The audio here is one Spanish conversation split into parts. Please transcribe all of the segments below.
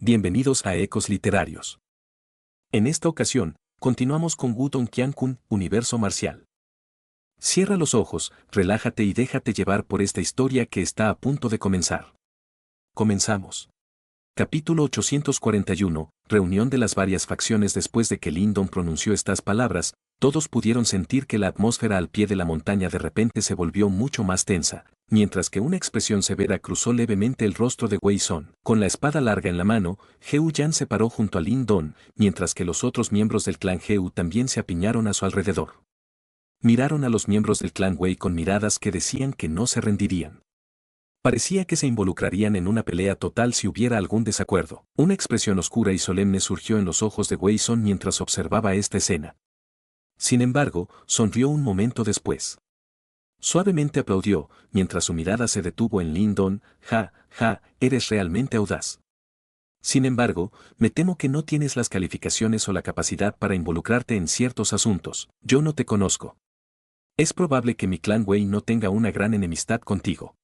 Bienvenidos a Ecos Literarios. En esta ocasión, continuamos con Wudong Qiankun, Universo Marcial. Cierra los ojos, relájate y déjate llevar por esta historia que está a punto de comenzar. Comenzamos. Capítulo 841, reunión de las varias facciones. Después de que Lindon pronunció estas palabras, todos pudieron sentir que la atmósfera al pie de la montaña de repente se volvió mucho más tensa, mientras que una expresión severa cruzó levemente el rostro de Wei Sun. Con la espada larga en la mano, Heu Yan se paró junto a Lindon, mientras que los otros miembros del clan Heu también se apiñaron a su alrededor. Miraron a los miembros del clan Wei con miradas que decían que no se rendirían. Parecía que se involucrarían en una pelea total si hubiera algún desacuerdo. Una expresión oscura y solemne surgió en los ojos de Wei Sun mientras observaba esta escena. Sin embargo, sonrió un momento después. Suavemente aplaudió, mientras su mirada se detuvo en Lindon. Ja, eres realmente audaz. Sin embargo, me temo que no tienes las calificaciones o la capacidad para involucrarte en ciertos asuntos. Yo no te conozco. Es probable que mi clan Wei no tenga una gran enemistad contigo.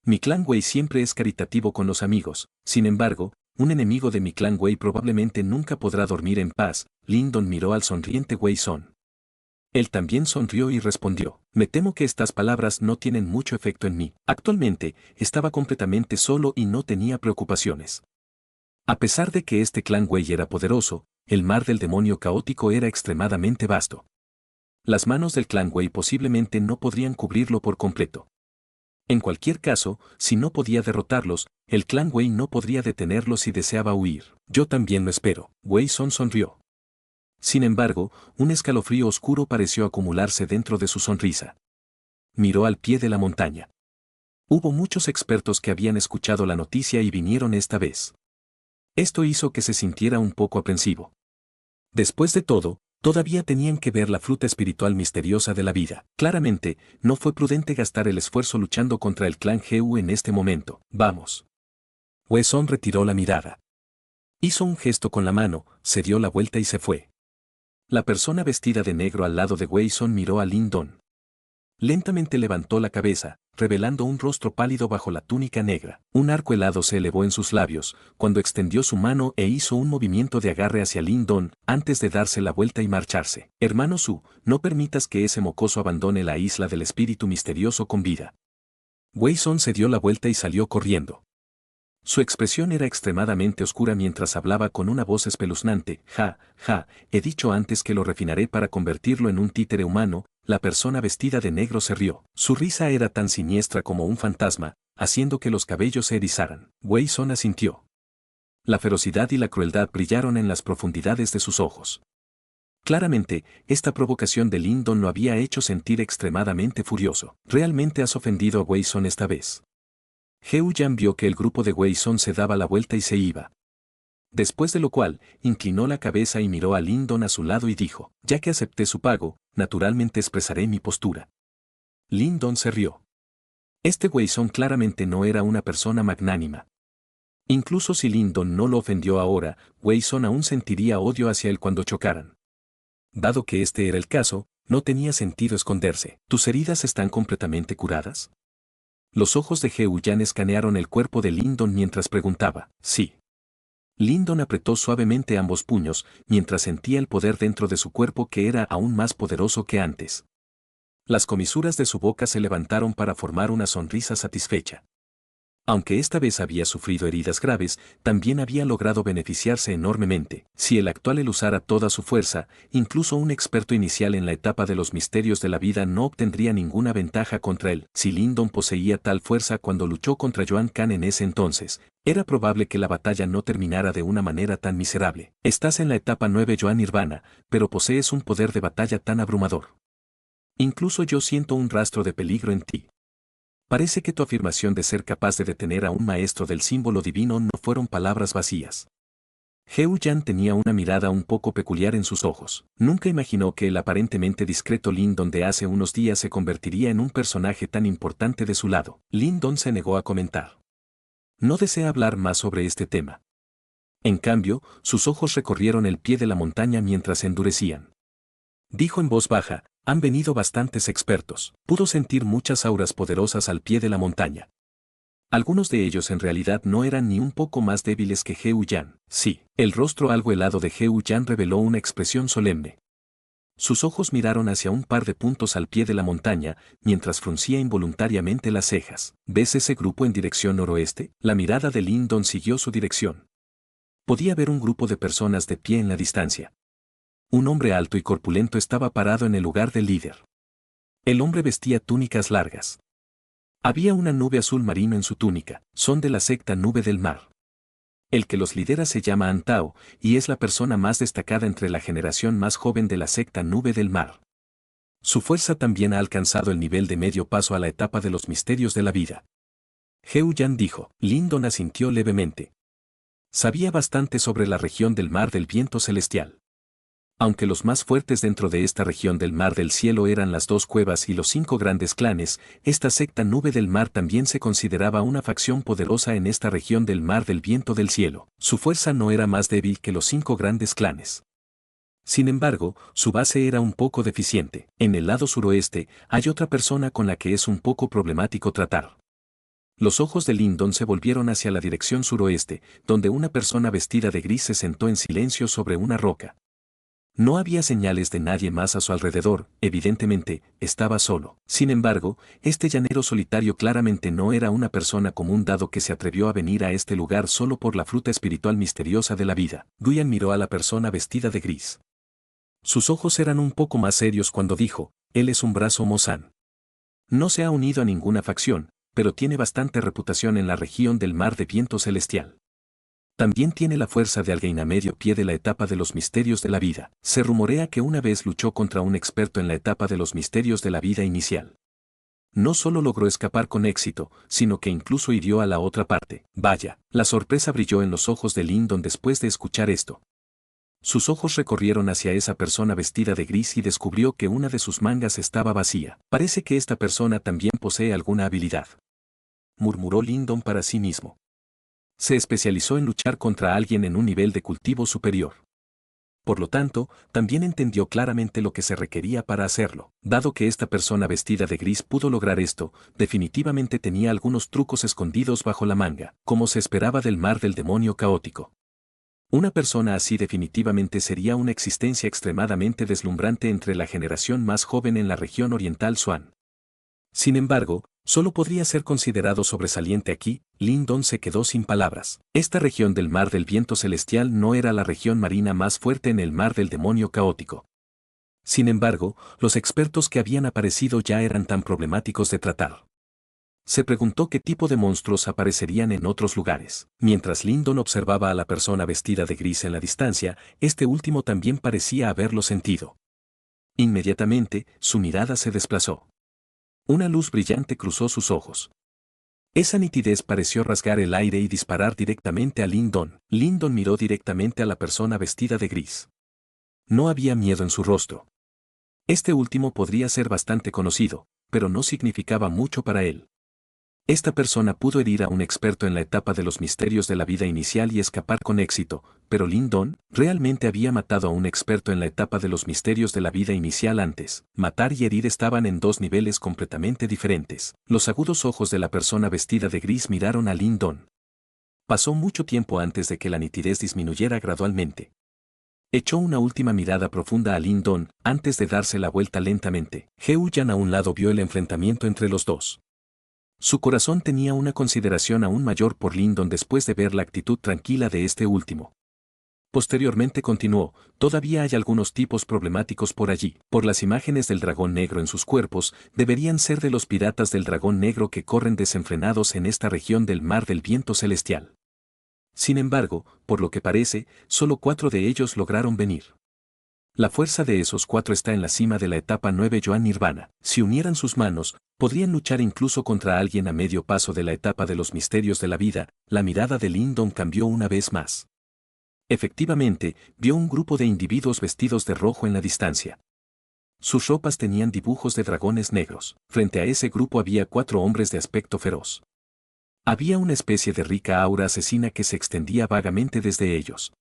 Mi clan Wei siempre es caritativo con los amigos, sin embargo, un enemigo de mi clan Wei probablemente nunca podrá dormir en paz. Lindon miró al sonriente Wei Sun. Él también sonrió y respondió, me temo que estas palabras no tienen mucho efecto en mí. Actualmente, estaba completamente solo y no tenía preocupaciones. A pesar de que este clan Wei era poderoso, el mar del demonio caótico era extremadamente vasto. Las manos del clan Wei posiblemente no podrían cubrirlo por completo. En cualquier caso, si no podía derrotarlos, el clan Wei no podría detenerlos si deseaba huir. Yo también lo espero. Wei Sun sonrió. Sin embargo, un escalofrío oscuro pareció acumularse dentro de su sonrisa. Miró al pie de la montaña. Hubo muchos expertos que habían escuchado la noticia y vinieron esta vez. Esto hizo que se sintiera un poco aprensivo. Después de todo, todavía tenían que ver la fruta espiritual misteriosa de la vida. Claramente, no fue prudente gastar el esfuerzo luchando contra el clan Heu en este momento. Vamos. Wei Sun retiró la mirada. Hizo un gesto con la mano, se dio la vuelta y se fue. La persona vestida de negro al lado de Wei Sun miró a Lindon. Lentamente levantó la cabeza, revelando un rostro pálido bajo la túnica negra. Un arco helado se elevó en sus labios, cuando extendió su mano e hizo un movimiento de agarre hacia Lindon, antes de darse la vuelta y marcharse. Hermano Su, no permitas que ese mocoso abandone la isla del espíritu misterioso con vida. Wei Sun se dio la vuelta y salió corriendo. Su expresión era extremadamente oscura mientras hablaba con una voz espeluznante. He dicho antes que lo refinaré para convertirlo en un títere humano. La persona vestida de negro se rió. Su risa era tan siniestra como un fantasma, haciendo que los cabellos se erizaran. Wei Sun asintió. La ferocidad y la crueldad brillaron en las profundidades de sus ojos. Claramente, esta provocación de Lindon lo había hecho sentir extremadamente furioso. ¿Realmente has ofendido a Wei Sun esta vez? Heu Yan vio que el grupo de Wei Sun se daba la vuelta y se iba. Después de lo cual, inclinó la cabeza y miró a Lindon a su lado y dijo, ya que acepté su pago, naturalmente expresaré mi postura. Lindon se rió. Este Wei Sun claramente no era una persona magnánima. Incluso si Lindon no lo ofendió ahora, Wei Sun aún sentiría odio hacia él cuando chocaran. Dado que este era el caso, no tenía sentido esconderse. ¿Tus heridas están completamente curadas? Los ojos de Heu Yan escanearon el cuerpo de Lindon mientras preguntaba, sí. Lindon apretó suavemente ambos puños, mientras sentía el poder dentro de su cuerpo que era aún más poderoso que antes. Las comisuras de su boca se levantaron para formar una sonrisa satisfecha. Aunque esta vez había sufrido heridas graves, también había logrado beneficiarse enormemente. Si el actual él usara toda su fuerza, incluso un experto inicial en la etapa de los misterios de la vida no obtendría ninguna ventaja contra él. Si Lindon poseía tal fuerza cuando luchó contra Yuan Kan en ese entonces, era probable que la batalla no terminara de una manera tan miserable. Estás en la etapa 9 Yuan Nirvana, pero posees un poder de batalla tan abrumador. Incluso yo siento un rastro de peligro en ti. Parece que tu afirmación de ser capaz de detener a un maestro del símbolo divino no fueron palabras vacías. Heu Yan tenía una mirada un poco peculiar en sus ojos. Nunca imaginó que el aparentemente discreto Lindon de hace unos días se convertiría en un personaje tan importante de su lado. Lindon se negó a comentar. No desea hablar más sobre este tema. En cambio, sus ojos recorrieron el pie de la montaña mientras se endurecían. Dijo en voz baja, han venido bastantes expertos. Pudo sentir muchas auras poderosas al pie de la montaña. Algunos de ellos en realidad no eran ni un poco más débiles que Heu Yan. Sí, el rostro algo helado de Heu Yan reveló una expresión solemne. Sus ojos miraron hacia un par de puntos al pie de la montaña, mientras fruncía involuntariamente las cejas. ¿Ves ese grupo en dirección noroeste? La mirada de Lindon siguió su dirección. Podía ver un grupo de personas de pie en la distancia. Un hombre alto y corpulento estaba parado en el lugar del líder. El hombre vestía túnicas largas. Había una nube azul marino en su túnica, son de la secta Nube del Mar. El que los lidera se llama Antao, y es la persona más destacada entre la generación más joven de la secta Nube del Mar. Su fuerza también ha alcanzado el nivel de medio paso a la etapa de los misterios de la vida. Heu Yan dijo. Lindon asintió levemente. Sabía bastante sobre la región del Mar del Viento Celestial. Aunque los más fuertes dentro de esta región del Mar del Cielo eran las dos cuevas y los 5 grandes clanes, esta secta Nube del Mar también se consideraba una facción poderosa en esta región del Mar del Viento del Cielo. Su fuerza no era más débil que los 5 grandes clanes. Sin embargo, su base era un poco deficiente. En el lado suroeste, hay otra persona con la que es un poco problemático tratar. Los ojos de Lindon se volvieron hacia la dirección suroeste, donde una persona vestida de gris se sentó en silencio sobre una roca. No había señales de nadie más a su alrededor, evidentemente, estaba solo. Sin embargo, este llanero solitario claramente no era una persona común dado que se atrevió a venir a este lugar solo por la fruta espiritual misteriosa de la vida. Guyan miró a la persona vestida de gris. Sus ojos eran un poco más serios cuando dijo, él es un brazo Mozan. No se ha unido a ninguna facción, pero tiene bastante reputación en la región del Mar de Viento Celestial. También tiene la fuerza de alguien a medio pie de la etapa de los misterios de la vida. Se rumorea que una vez luchó contra un experto en la etapa de los misterios de la vida inicial. No solo logró escapar con éxito, sino que incluso hirió a la otra parte. Vaya, la sorpresa brilló en los ojos de Lindon después de escuchar esto. Sus ojos recorrieron hacia esa persona vestida de gris y descubrió que una de sus mangas estaba vacía. Parece que esta persona también posee alguna habilidad. Murmuró Lindon para sí mismo. Se especializó en luchar contra alguien en un nivel de cultivo superior. Por lo tanto, también entendió claramente lo que se requería para hacerlo. Dado que esta persona vestida de gris pudo lograr esto, definitivamente tenía algunos trucos escondidos bajo la manga, como se esperaba del mar del demonio caótico. Una persona así definitivamente sería una existencia extremadamente deslumbrante entre la generación más joven en la región oriental Xuan. Sin embargo, solo podría ser considerado sobresaliente aquí. Lindon se quedó sin palabras. Esta región del Mar del Viento Celestial no era la región marina más fuerte en el Mar del Demonio Caótico. Sin embargo, los expertos que habían aparecido ya eran tan problemáticos de tratar. Se preguntó qué tipo de monstruos aparecerían en otros lugares. Mientras Lindon observaba a la persona vestida de gris en la distancia, este último también parecía haberlo sentido. Inmediatamente, su mirada se desplazó. Una luz brillante cruzó sus ojos. Esa nitidez pareció rasgar el aire y disparar directamente a Lindon. Lindon miró directamente a la persona vestida de gris. No había miedo en su rostro. Este último podría ser bastante conocido, pero no significaba mucho para él. Esta persona pudo herir a un experto en la etapa de los misterios de la vida inicial y escapar con éxito, pero Lindon realmente había matado a un experto en la etapa de los misterios de la vida inicial antes. Matar y herir estaban en dos niveles completamente diferentes. Los agudos ojos de la persona vestida de gris miraron a Lindon. Pasó mucho tiempo antes de que la nitidez disminuyera gradualmente. Echó una última mirada profunda a Lindon antes de darse la vuelta lentamente. Heu Yan a un lado vio el enfrentamiento entre los dos. Su corazón tenía una consideración aún mayor por Lindon después de ver la actitud tranquila de este último. Posteriormente continuó, todavía hay algunos tipos problemáticos por allí. Por las imágenes del dragón negro en sus cuerpos, deberían ser de los piratas del dragón negro que corren desenfrenados en esta región del Mar del Viento Celestial. Sin embargo, por lo que parece, solo 4 de ellos lograron venir. La fuerza de esos 4 está en la cima de la etapa 9 Yuan Nirvana. Si unieran sus manos, podrían luchar incluso contra alguien a medio paso de la etapa de los misterios de la vida. La mirada de Lindon cambió una vez más. Efectivamente, vio un grupo de individuos vestidos de rojo en la distancia. Sus ropas tenían dibujos de dragones negros. Frente a ese grupo había 4 hombres de aspecto feroz. Había una especie de rica aura asesina que se extendía vagamente desde ellos.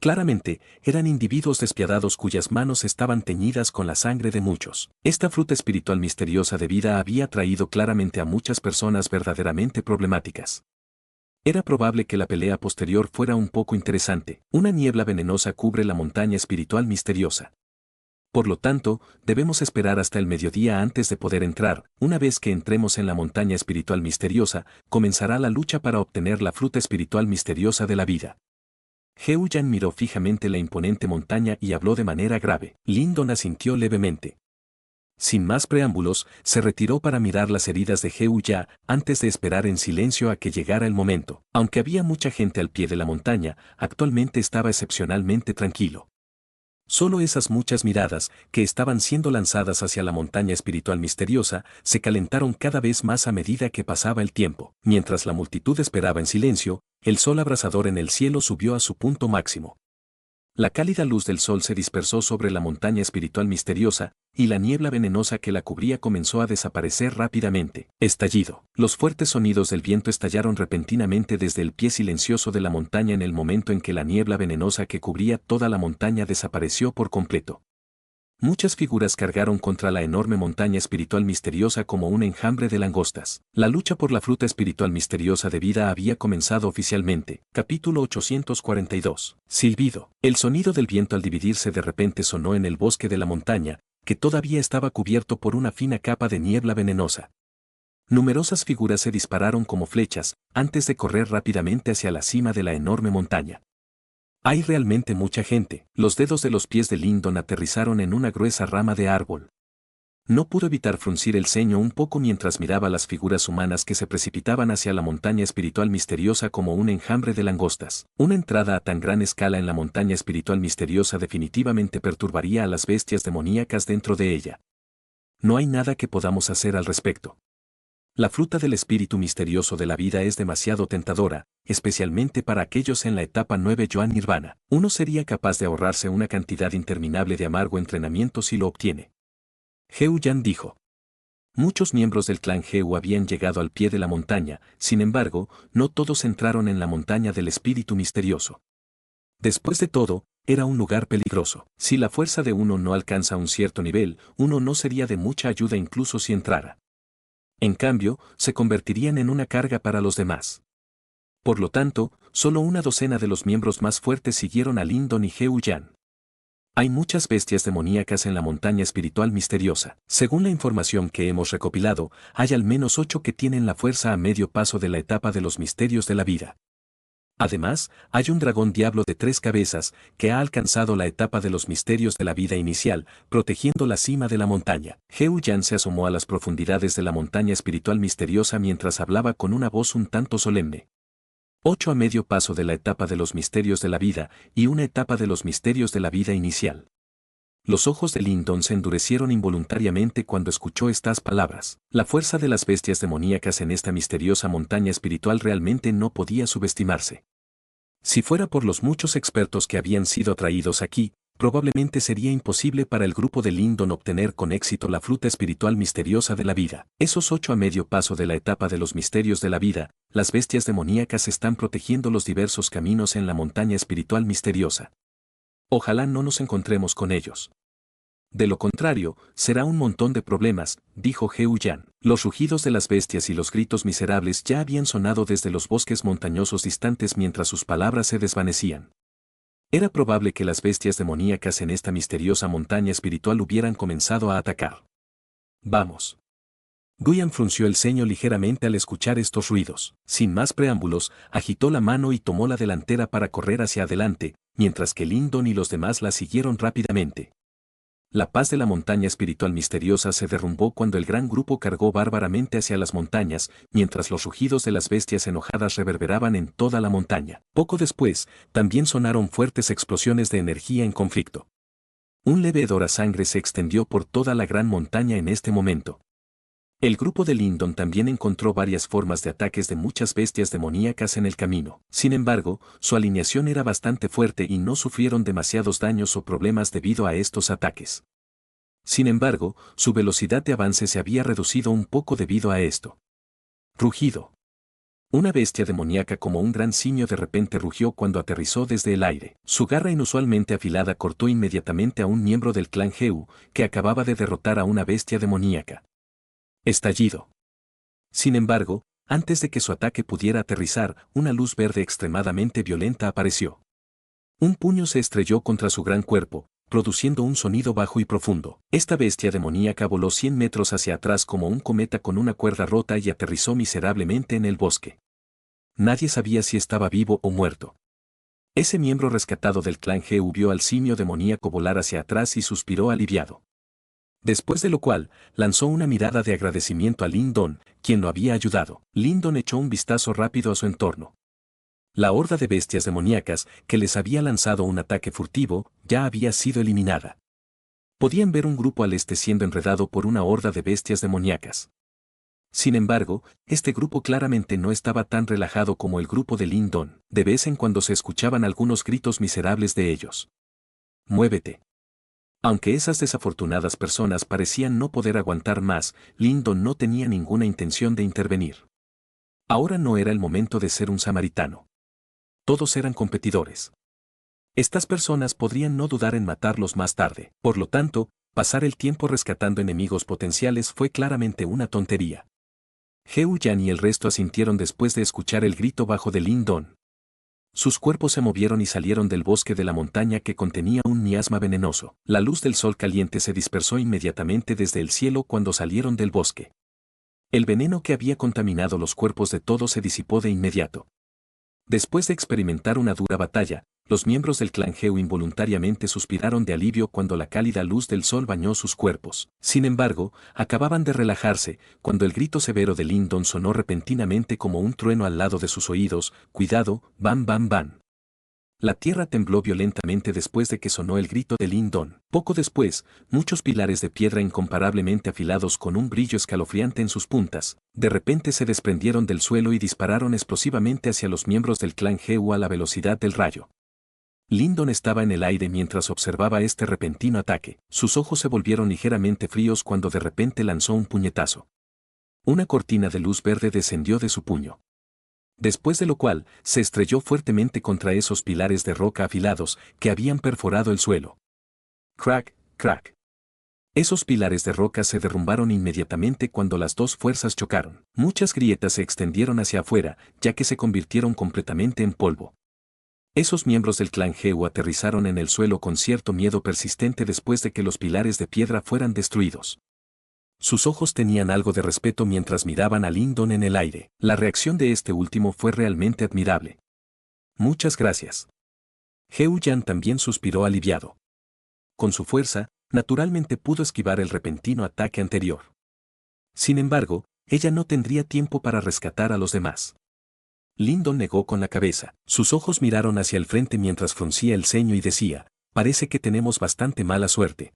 Claramente, eran individuos despiadados cuyas manos estaban teñidas con la sangre de muchos. Esta fruta espiritual misteriosa de vida había traído claramente a muchas personas verdaderamente problemáticas. Era probable que la pelea posterior fuera un poco interesante. Una niebla venenosa cubre la montaña espiritual misteriosa. Por lo tanto, debemos esperar hasta el mediodía antes de poder entrar. Una vez que entremos en la montaña espiritual misteriosa, comenzará la lucha para obtener la fruta espiritual misteriosa de la vida. Heu Yan miró fijamente la imponente montaña y habló de manera grave. Lyndon asintió levemente. Sin más preámbulos, se retiró para mirar las heridas de Heu Ya, antes de esperar en silencio a que llegara el momento. Aunque había mucha gente al pie de la montaña, actualmente estaba excepcionalmente tranquilo. Solo esas muchas miradas, que estaban siendo lanzadas hacia la montaña espiritual misteriosa, se calentaron cada vez más a medida que pasaba el tiempo. Mientras la multitud esperaba en silencio, el sol abrasador en el cielo subió a su punto máximo. La cálida luz del sol se dispersó sobre la montaña espiritual misteriosa, y la niebla venenosa que la cubría comenzó a desaparecer rápidamente. Estallido. Los fuertes sonidos del viento estallaron repentinamente desde el pie silencioso de la montaña en el momento en que la niebla venenosa que cubría toda la montaña desapareció por completo. Muchas figuras cargaron contra la enorme montaña espiritual misteriosa como un enjambre de langostas. La lucha por la fruta espiritual misteriosa de vida había comenzado oficialmente. Capítulo 842. Silbido. El sonido del viento al dividirse de repente sonó en el bosque de la montaña, que todavía estaba cubierto por una fina capa de niebla venenosa. Numerosas figuras se dispararon como flechas, antes de correr rápidamente hacia la cima de la enorme montaña. Hay realmente mucha gente. Los dedos de los pies de Lyndon aterrizaron en una gruesa rama de árbol. No pudo evitar fruncir el ceño un poco mientras miraba las figuras humanas que se precipitaban hacia la montaña espiritual misteriosa como un enjambre de langostas. Una entrada a tan gran escala en la montaña espiritual misteriosa definitivamente perturbaría a las bestias demoníacas dentro de ella. No hay nada que podamos hacer al respecto. La fruta del espíritu misterioso de la vida es demasiado tentadora, especialmente para aquellos en la etapa 9 Yoan Nirvana. Uno sería capaz de ahorrarse una cantidad interminable de amargo entrenamiento si lo obtiene. Heu Yan dijo. Muchos miembros del clan Heu habían llegado al pie de la montaña, sin embargo, no todos entraron en la montaña del espíritu misterioso. Después de todo, era un lugar peligroso. Si la fuerza de uno no alcanza un cierto nivel, uno no sería de mucha ayuda incluso si entrara. En cambio, se convertirían en una carga para los demás. Por lo tanto, solo una docena de los miembros más fuertes siguieron a Lyndon y Heu Yan. Hay muchas bestias demoníacas en la montaña espiritual misteriosa. Según la información que hemos recopilado, hay al menos 8 que tienen la fuerza a medio paso de la etapa de los misterios de la vida. Además, hay un dragón diablo de 3 cabezas, que ha alcanzado la etapa de los misterios de la vida inicial, protegiendo la cima de la montaña. Heu Yan se asomó a las profundidades de la montaña espiritual misteriosa mientras hablaba con una voz un tanto solemne. 8 a medio paso de la etapa de los misterios de la vida, y una etapa de los misterios de la vida inicial. Los ojos de Lyndon se endurecieron involuntariamente cuando escuchó estas palabras. La fuerza de las bestias demoníacas en esta misteriosa montaña espiritual realmente no podía subestimarse. Si fuera por los muchos expertos que habían sido atraídos aquí, probablemente sería imposible para el grupo de Lyndon obtener con éxito la fruta espiritual misteriosa de la vida. Esos 8 a medio paso de la etapa de los misterios de la vida, las bestias demoníacas están protegiendo los diversos caminos en la montaña espiritual misteriosa. Ojalá no nos encontremos con ellos. De lo contrario, será un montón de problemas, dijo Heu Yan. Los rugidos de las bestias y los gritos miserables ya habían sonado desde los bosques montañosos distantes mientras sus palabras se desvanecían. Era probable que las bestias demoníacas en esta misteriosa montaña espiritual hubieran comenzado a atacar. Vamos. Guyan frunció el ceño ligeramente al escuchar estos ruidos. Sin más preámbulos, agitó la mano y tomó la delantera para correr hacia adelante, mientras que Lyndon y los demás la siguieron rápidamente. La paz de la montaña espiritual misteriosa se derrumbó cuando el gran grupo cargó bárbaramente hacia las montañas, mientras los rugidos de las bestias enojadas reverberaban en toda la montaña. Poco después, también sonaron fuertes explosiones de energía en conflicto. Un leve hedor a sangre se extendió por toda la gran montaña en este momento. El grupo de Lyndon también encontró varias formas de ataques de muchas bestias demoníacas en el camino. Sin embargo, su alineación era bastante fuerte y no sufrieron demasiados daños o problemas debido a estos ataques. Sin embargo, su velocidad de avance se había reducido un poco debido a esto. Rugido. Una bestia demoníaca como un gran simio de repente rugió cuando aterrizó desde el aire. Su garra inusualmente afilada cortó inmediatamente a un miembro del clan Heu, que acababa de derrotar a una bestia demoníaca. Estallido. Sin embargo, antes de que su ataque pudiera aterrizar, una luz verde extremadamente violenta apareció. Un puño se estrelló contra su gran cuerpo, produciendo un sonido bajo y profundo. Esta bestia demoníaca voló 100 metros hacia atrás como un cometa con una cuerda rota y aterrizó miserablemente en el bosque. Nadie sabía si estaba vivo o muerto. Ese miembro rescatado del clan Heu vio al simio demoníaco volar hacia atrás y suspiró aliviado. Después de lo cual, lanzó una mirada de agradecimiento a Lindon, quien lo había ayudado. Lindon echó un vistazo rápido a su entorno. La horda de bestias demoníacas, que les había lanzado un ataque furtivo, ya había sido eliminada. Podían ver un grupo al este siendo enredado por una horda de bestias demoníacas. Sin embargo, este grupo claramente no estaba tan relajado como el grupo de Lindon. De vez en cuando se escuchaban algunos gritos miserables de ellos. «Muévete». Aunque esas desafortunadas personas parecían no poder aguantar más, Lindon no tenía ninguna intención de intervenir. Ahora no era el momento de ser un samaritano. Todos eran competidores. Estas personas podrían no dudar en matarlos más tarde. Por lo tanto, pasar el tiempo rescatando enemigos potenciales fue claramente una tontería. Heu Yan y el resto asintieron después de escuchar el grito bajo de Lindon. Sus cuerpos se movieron y salieron del bosque de la montaña que contenía un miasma venenoso. La luz del sol caliente se dispersó inmediatamente desde el cielo cuando salieron del bosque. El veneno que había contaminado los cuerpos de todos se disipó de inmediato. Después de experimentar una dura batalla, los miembros del clan Heu involuntariamente suspiraron de alivio cuando la cálida luz del sol bañó sus cuerpos. Sin embargo, acababan de relajarse cuando el grito severo de Lindon sonó repentinamente como un trueno al lado de sus oídos: «Cuidado, bam bam bam». La tierra tembló violentamente después de que sonó el grito de Lindon. Poco después, muchos pilares de piedra incomparablemente afilados con un brillo escalofriante en sus puntas, de repente se desprendieron del suelo y dispararon explosivamente hacia los miembros del clan Heu a la velocidad del rayo. Lindon estaba en el aire mientras observaba este repentino ataque. Sus ojos se volvieron ligeramente fríos cuando de repente lanzó un puñetazo. Una cortina de luz verde descendió de su puño. Después de lo cual, se estrelló fuertemente contra esos pilares de roca afilados que habían perforado el suelo. Crack, crack. Esos pilares de roca se derrumbaron inmediatamente cuando las dos fuerzas chocaron. Muchas grietas se extendieron hacia afuera, ya que se convirtieron completamente en polvo. Esos miembros del clan Heu aterrizaron en el suelo con cierto miedo persistente después de que los pilares de piedra fueran destruidos. Sus ojos tenían algo de respeto mientras miraban a Lindon en el aire. La reacción de este último fue realmente admirable. «Muchas gracias». Heu Yan también suspiró aliviado. Con su fuerza, naturalmente pudo esquivar el repentino ataque anterior. Sin embargo, ella no tendría tiempo para rescatar a los demás. Lindon negó con la cabeza. Sus ojos miraron hacia el frente mientras fruncía el ceño y decía: «Parece que tenemos bastante mala suerte».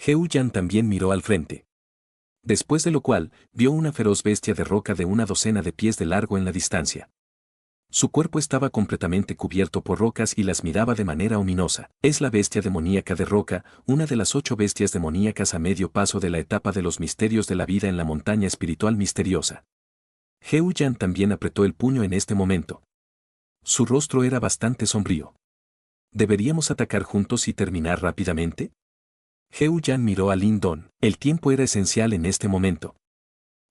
Heu Yan también miró al frente. Después de lo cual, vio una feroz bestia de roca de una docena de pies de largo en la distancia. Su cuerpo estaba completamente cubierto por rocas y las miraba de manera ominosa. Es la bestia demoníaca de roca, una de las 8 bestias demoníacas a medio paso de la etapa de los misterios de la vida en la montaña espiritual misteriosa. Heu Yan también apretó el puño en este momento. Su rostro era bastante sombrío. ¿Deberíamos atacar juntos y terminar rápidamente? Heu Yan miró a Lindon. El tiempo era esencial en este momento.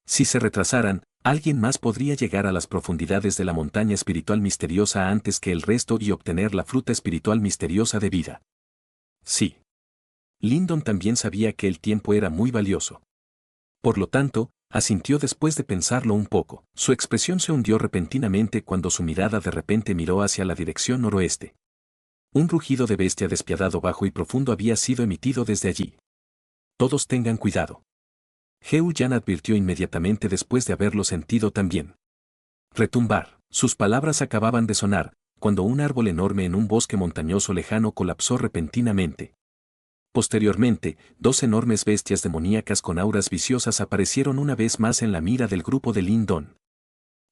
Si se retrasaran, alguien más podría llegar a las profundidades de la montaña espiritual misteriosa antes que el resto y obtener la fruta espiritual misteriosa de vida. Sí. Lindon también sabía que el tiempo era muy valioso. Por lo tanto, asintió después de pensarlo un poco. Su expresión se hundió repentinamente cuando su mirada de repente miró hacia la dirección noroeste. Un rugido de bestia despiadado bajo y profundo había sido emitido desde allí. Todos tengan cuidado. Heu Yan advirtió inmediatamente después de haberlo sentido también. Retumbar. Sus palabras acababan de sonar, cuando un árbol enorme en un bosque montañoso lejano colapsó repentinamente. Posteriormente, 2 enormes bestias demoníacas con auras viciosas aparecieron una vez más en la mira del grupo de Lindon.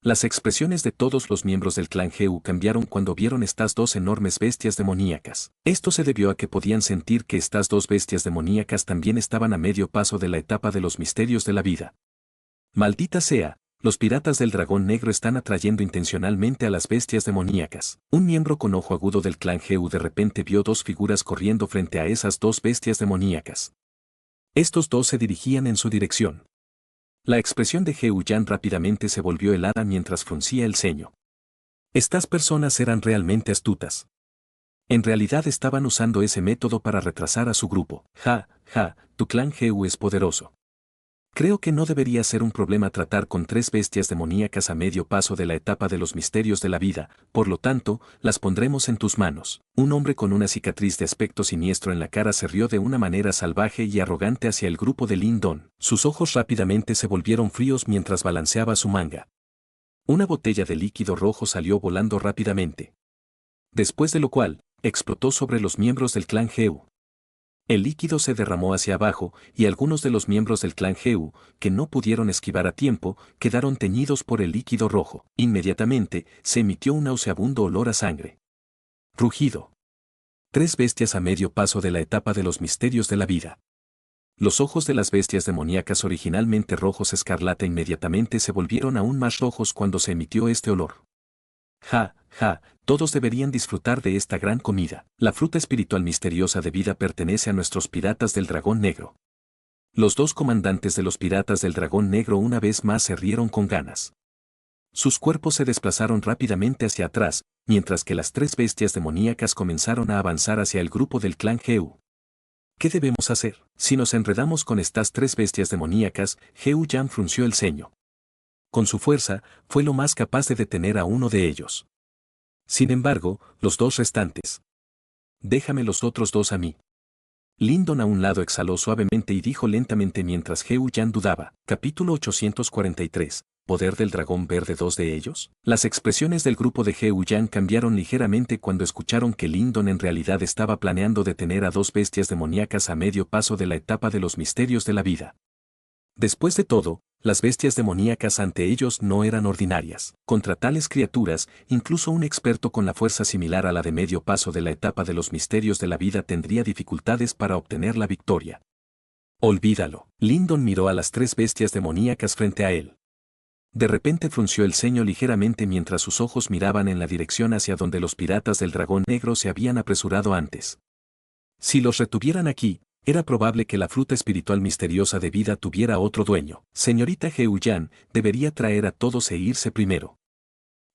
Las expresiones de todos los miembros del clan Heu cambiaron cuando vieron estas 2 enormes bestias demoníacas. Esto se debió a que podían sentir que estas 2 bestias demoníacas también estaban a medio paso de la etapa de los misterios de la vida. Maldita sea, Los piratas del dragón negro están atrayendo intencionalmente a las bestias demoníacas. Un miembro con ojo agudo del clan Heu de repente vio dos figuras corriendo frente a esas dos bestias demoníacas. Estos dos se dirigían en su dirección. La expresión de Heu Yan rápidamente se volvió helada mientras fruncía el ceño. Estas personas eran realmente astutas. En realidad estaban usando ese método para retrasar a su grupo. Ja, tu clan Heu es poderoso. Creo que no debería ser un problema tratar con tres bestias demoníacas a medio paso de la etapa de los misterios de la vida, por lo tanto, las pondremos en tus manos. Un hombre con una cicatriz de aspecto siniestro en la cara se rió de una manera salvaje y arrogante hacia el grupo de Lin Don. Sus ojos rápidamente se volvieron fríos mientras balanceaba su manga. Una botella de líquido rojo salió volando rápidamente. Después de lo cual, explotó sobre los miembros del clan Heu. El líquido se derramó hacia abajo y algunos de los miembros del clan Heu, que no pudieron esquivar a tiempo, quedaron teñidos por el líquido rojo. Inmediatamente, se emitió un nauseabundo olor a sangre. Rugido. Tres bestias a medio paso de la etapa de los misterios de la vida. Los ojos de las bestias demoníacas originalmente rojos escarlata inmediatamente se volvieron aún más rojos cuando se emitió este olor. Todos deberían disfrutar de esta gran comida. La fruta espiritual misteriosa de vida pertenece a nuestros piratas del dragón negro. Los dos comandantes de los piratas del dragón negro una vez más se rieron con ganas. Sus cuerpos se desplazaron rápidamente hacia atrás, mientras que las tres bestias demoníacas comenzaron a avanzar hacia el grupo del clan Heu. ¿Qué debemos hacer? Si nos enredamos con estas tres bestias demoníacas, Heu Yan frunció el ceño. Con su fuerza, fue lo más capaz de detener a uno de ellos. Sin embargo, los dos restantes. Déjame los otros dos a mí. Lin Don a un lado exhaló suavemente y dijo lentamente mientras Heu Yan dudaba. Capítulo 843. ¿Poder del dragón verde dos de ellos? Las expresiones del grupo de Heu Yan cambiaron ligeramente cuando escucharon que Lin Don en realidad estaba planeando detener a dos bestias demoníacas a medio paso de la etapa de los misterios de la vida. Después de todo, las bestias demoníacas ante ellos no eran ordinarias. Contra tales criaturas, incluso un experto con la fuerza similar a la de medio paso de la etapa de los misterios de la vida tendría dificultades para obtener la victoria. Olvídalo. Lin Don miró a las tres bestias demoníacas frente a él. De repente frunció el ceño ligeramente mientras sus ojos miraban en la dirección hacia donde los piratas del dragón negro se habían apresurado antes. Si los retuvieran aquí, era probable que la fruta espiritual misteriosa de vida tuviera otro dueño. Señorita Heu Yan, debería traer a todos e irse primero.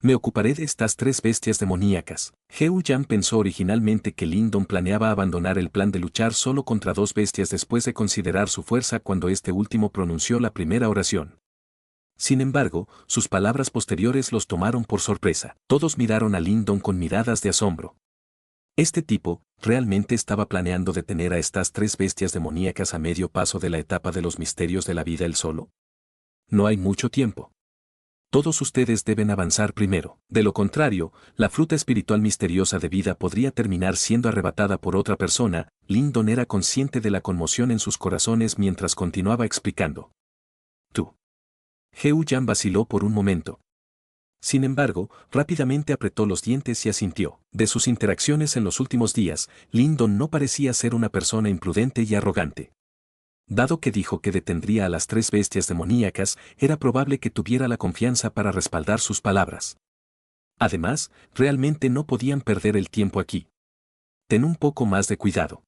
Me ocuparé de estas tres bestias demoníacas. Heu Yan pensó originalmente que Lin Don planeaba abandonar el plan de luchar solo contra dos bestias después de considerar su fuerza cuando este último pronunció la primera oración. Sin embargo, sus palabras posteriores los tomaron por sorpresa. Todos miraron a Lin Don con miradas de asombro. Este tipo, ¿realmente estaba planeando detener a estas tres bestias demoníacas a medio paso de la etapa de los misterios de la vida él solo? No hay mucho tiempo. Todos ustedes deben avanzar primero. De lo contrario, la fruta espiritual misteriosa de vida podría terminar siendo arrebatada por otra persona. Lin Don era consciente de la conmoción en sus corazones mientras continuaba explicando. Tú. Heu Yan vaciló por un momento. Sin embargo, rápidamente apretó los dientes y asintió. De sus interacciones en los últimos días, Lin Don no parecía ser una persona imprudente y arrogante. Dado que dijo que detendría a las tres bestias demoníacas, era probable que tuviera la confianza para respaldar sus palabras. Además, realmente no podían perder el tiempo aquí. Ten un poco más de cuidado.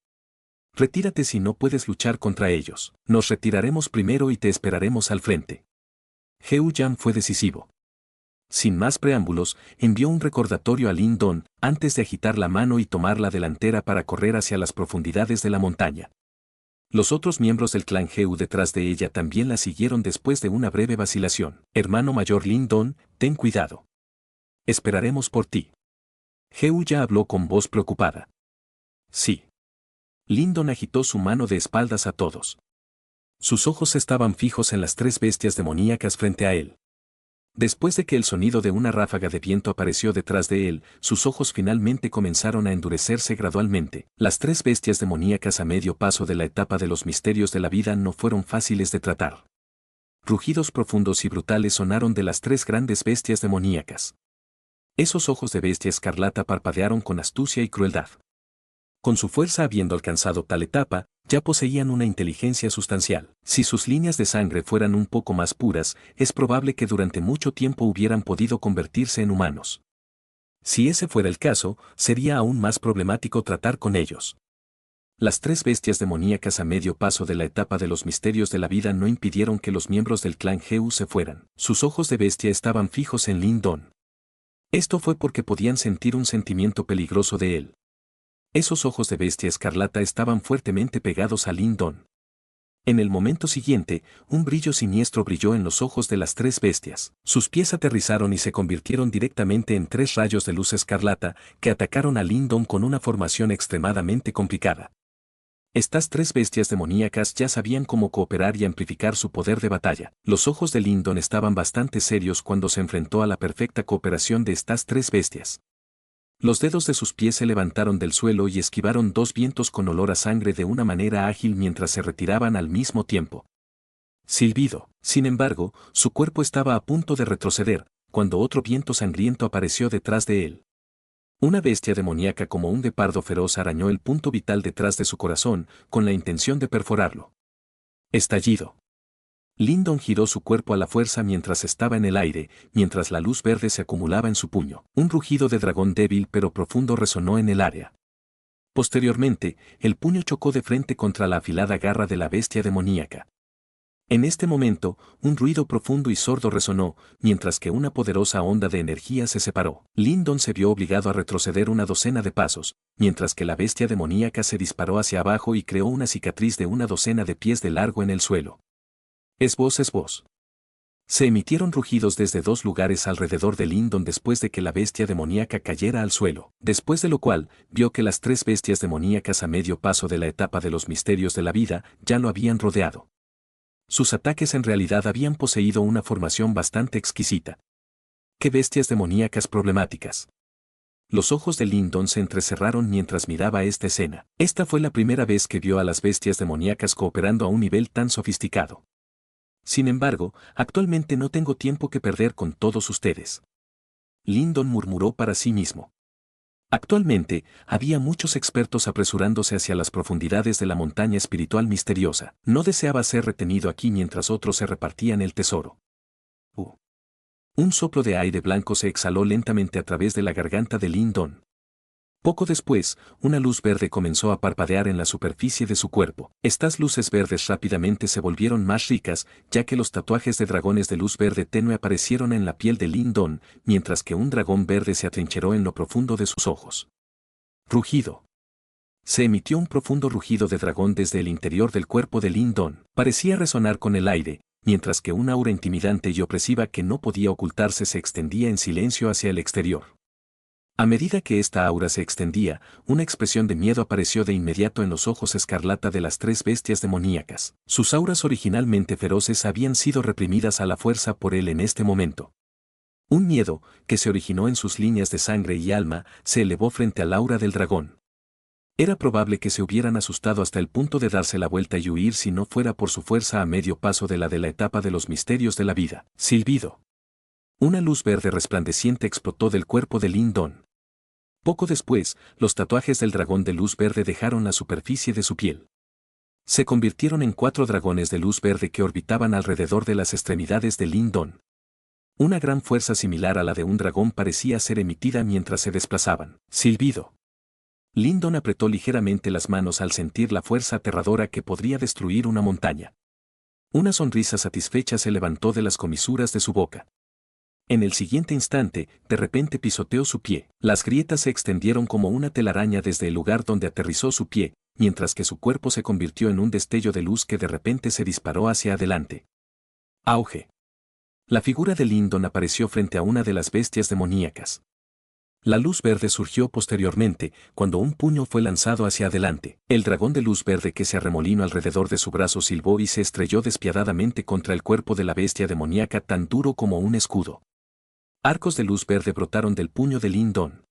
Retírate si no puedes luchar contra ellos. Nos retiraremos primero y te esperaremos al frente. Heu Yan fue decisivo. Sin más preámbulos, envió un recordatorio a Lin Don, antes de agitar la mano y tomar la delantera para correr hacia las profundidades de la montaña. Los otros miembros del clan Heu detrás de ella también la siguieron después de una breve vacilación. Hermano mayor Lin Don, ten cuidado. Esperaremos por ti. Heu ya habló con voz preocupada. Sí. Lin Don agitó su mano de espaldas a todos. Sus ojos estaban fijos en las tres bestias demoníacas frente a él. Después de que el sonido de una ráfaga de viento apareció detrás de él, sus ojos finalmente comenzaron a endurecerse gradualmente. Las tres bestias demoníacas a medio paso de la etapa de los misterios de la vida no fueron fáciles de tratar. Rugidos profundos y brutales sonaron de las tres grandes bestias demoníacas. Esos ojos de bestia escarlata parpadearon con astucia y crueldad. Con su fuerza habiendo alcanzado tal etapa, ya poseían una inteligencia sustancial. Si sus líneas de sangre fueran un poco más puras, es probable que durante mucho tiempo hubieran podido convertirse en humanos. Si ese fuera el caso, sería aún más problemático tratar con ellos. Las tres bestias demoníacas a medio paso de la etapa de los misterios de la vida no impidieron que los miembros del clan Heu se fueran. Sus ojos de bestia estaban fijos en Lin Don. Esto fue porque podían sentir un sentimiento peligroso de él. Esos ojos de bestia escarlata estaban fuertemente pegados a Lin Don. En el momento siguiente, un brillo siniestro brilló en los ojos de las tres bestias. Sus pies aterrizaron y se convirtieron directamente en tres rayos de luz escarlata que atacaron a Lin Don con una formación extremadamente complicada. Estas tres bestias demoníacas ya sabían cómo cooperar y amplificar su poder de batalla. Los ojos de Lin Don estaban bastante serios cuando se enfrentó a la perfecta cooperación de estas tres bestias. Los dedos de sus pies se levantaron del suelo y esquivaron dos vientos con olor a sangre de una manera ágil mientras se retiraban al mismo tiempo. Silbido. Sin embargo, su cuerpo estaba a punto de retroceder, cuando otro viento sangriento apareció detrás de él. Una bestia demoníaca como un guepardo feroz arañó el punto vital detrás de su corazón, con la intención de perforarlo. Estallido. Lin Don giró su cuerpo a la fuerza mientras estaba en el aire, mientras la luz verde se acumulaba en su puño. Un rugido de dragón débil pero profundo resonó en el área. Posteriormente, el puño chocó de frente contra la afilada garra de la bestia demoníaca. En este momento, un ruido profundo y sordo resonó, mientras que una poderosa onda de energía se separó. Lin Don se vio obligado a retroceder una docena de pasos, mientras que la bestia demoníaca se disparó hacia abajo y creó una cicatriz de una docena de pies de largo en el suelo. Es vos. Se emitieron rugidos desde dos lugares alrededor de Lin Don después de que la bestia demoníaca cayera al suelo, después de lo cual, vio que las tres bestias demoníacas a medio paso de la etapa de los misterios de la vida ya lo habían rodeado. Sus ataques en realidad habían poseído una formación bastante exquisita. ¡Qué bestias demoníacas problemáticas! Los ojos de Lin Don se entrecerraron mientras miraba esta escena. Esta fue la primera vez que vio a las bestias demoníacas cooperando a un nivel tan sofisticado. Sin embargo, actualmente no tengo tiempo que perder con todos ustedes. Lin Don murmuró para sí mismo. Actualmente, había muchos expertos apresurándose hacia las profundidades de la montaña espiritual misteriosa. No deseaba ser retenido aquí mientras otros se repartían el tesoro. Un soplo de aire blanco se exhaló lentamente a través de la garganta de Lin Don. Poco después, una luz verde comenzó a parpadear en la superficie de su cuerpo. Estas luces verdes rápidamente se volvieron más ricas, ya que los tatuajes de dragones de luz verde tenue aparecieron en la piel de Lin Don, mientras que un dragón verde se atrincheró en lo profundo de sus ojos. Rugido. Se emitió un profundo rugido de dragón desde el interior del cuerpo de Lin Don. Parecía resonar con el aire, mientras que una aura intimidante y opresiva que no podía ocultarse se extendía en silencio hacia el exterior. A medida que esta aura se extendía, una expresión de miedo apareció de inmediato en los ojos escarlata de las tres bestias demoníacas. Sus auras originalmente feroces habían sido reprimidas a la fuerza por él en este momento. Un miedo, que se originó en sus líneas de sangre y alma, se elevó frente al aura del dragón. Era probable que se hubieran asustado hasta el punto de darse la vuelta y huir si no fuera por su fuerza a medio paso de la etapa de los misterios de la vida. Silbido. Una luz verde resplandeciente explotó del cuerpo de Lin Don. Poco después, los tatuajes del dragón de luz verde dejaron la superficie de su piel. Se convirtieron en 4 dragones de luz verde que orbitaban alrededor de las extremidades de Lin Don. Una gran fuerza similar a la de un dragón parecía ser emitida mientras se desplazaban. Silbido. Lin Don apretó ligeramente las manos al sentir la fuerza aterradora que podría destruir una montaña. Una sonrisa satisfecha se levantó de las comisuras de su boca. En el siguiente instante, de repente pisoteó su pie. Las grietas se extendieron como una telaraña desde el lugar donde aterrizó su pie, mientras que su cuerpo se convirtió en un destello de luz que de repente se disparó hacia adelante. Auge. La figura de Lin Don apareció frente a una de las bestias demoníacas. La luz verde surgió posteriormente, cuando un puño fue lanzado hacia adelante. El dragón de luz verde que se arremolinó alrededor de su brazo silbó y se estrelló despiadadamente contra el cuerpo de la bestia demoníaca tan duro como un escudo. Arcos de luz verde brotaron del puño de Lin Don.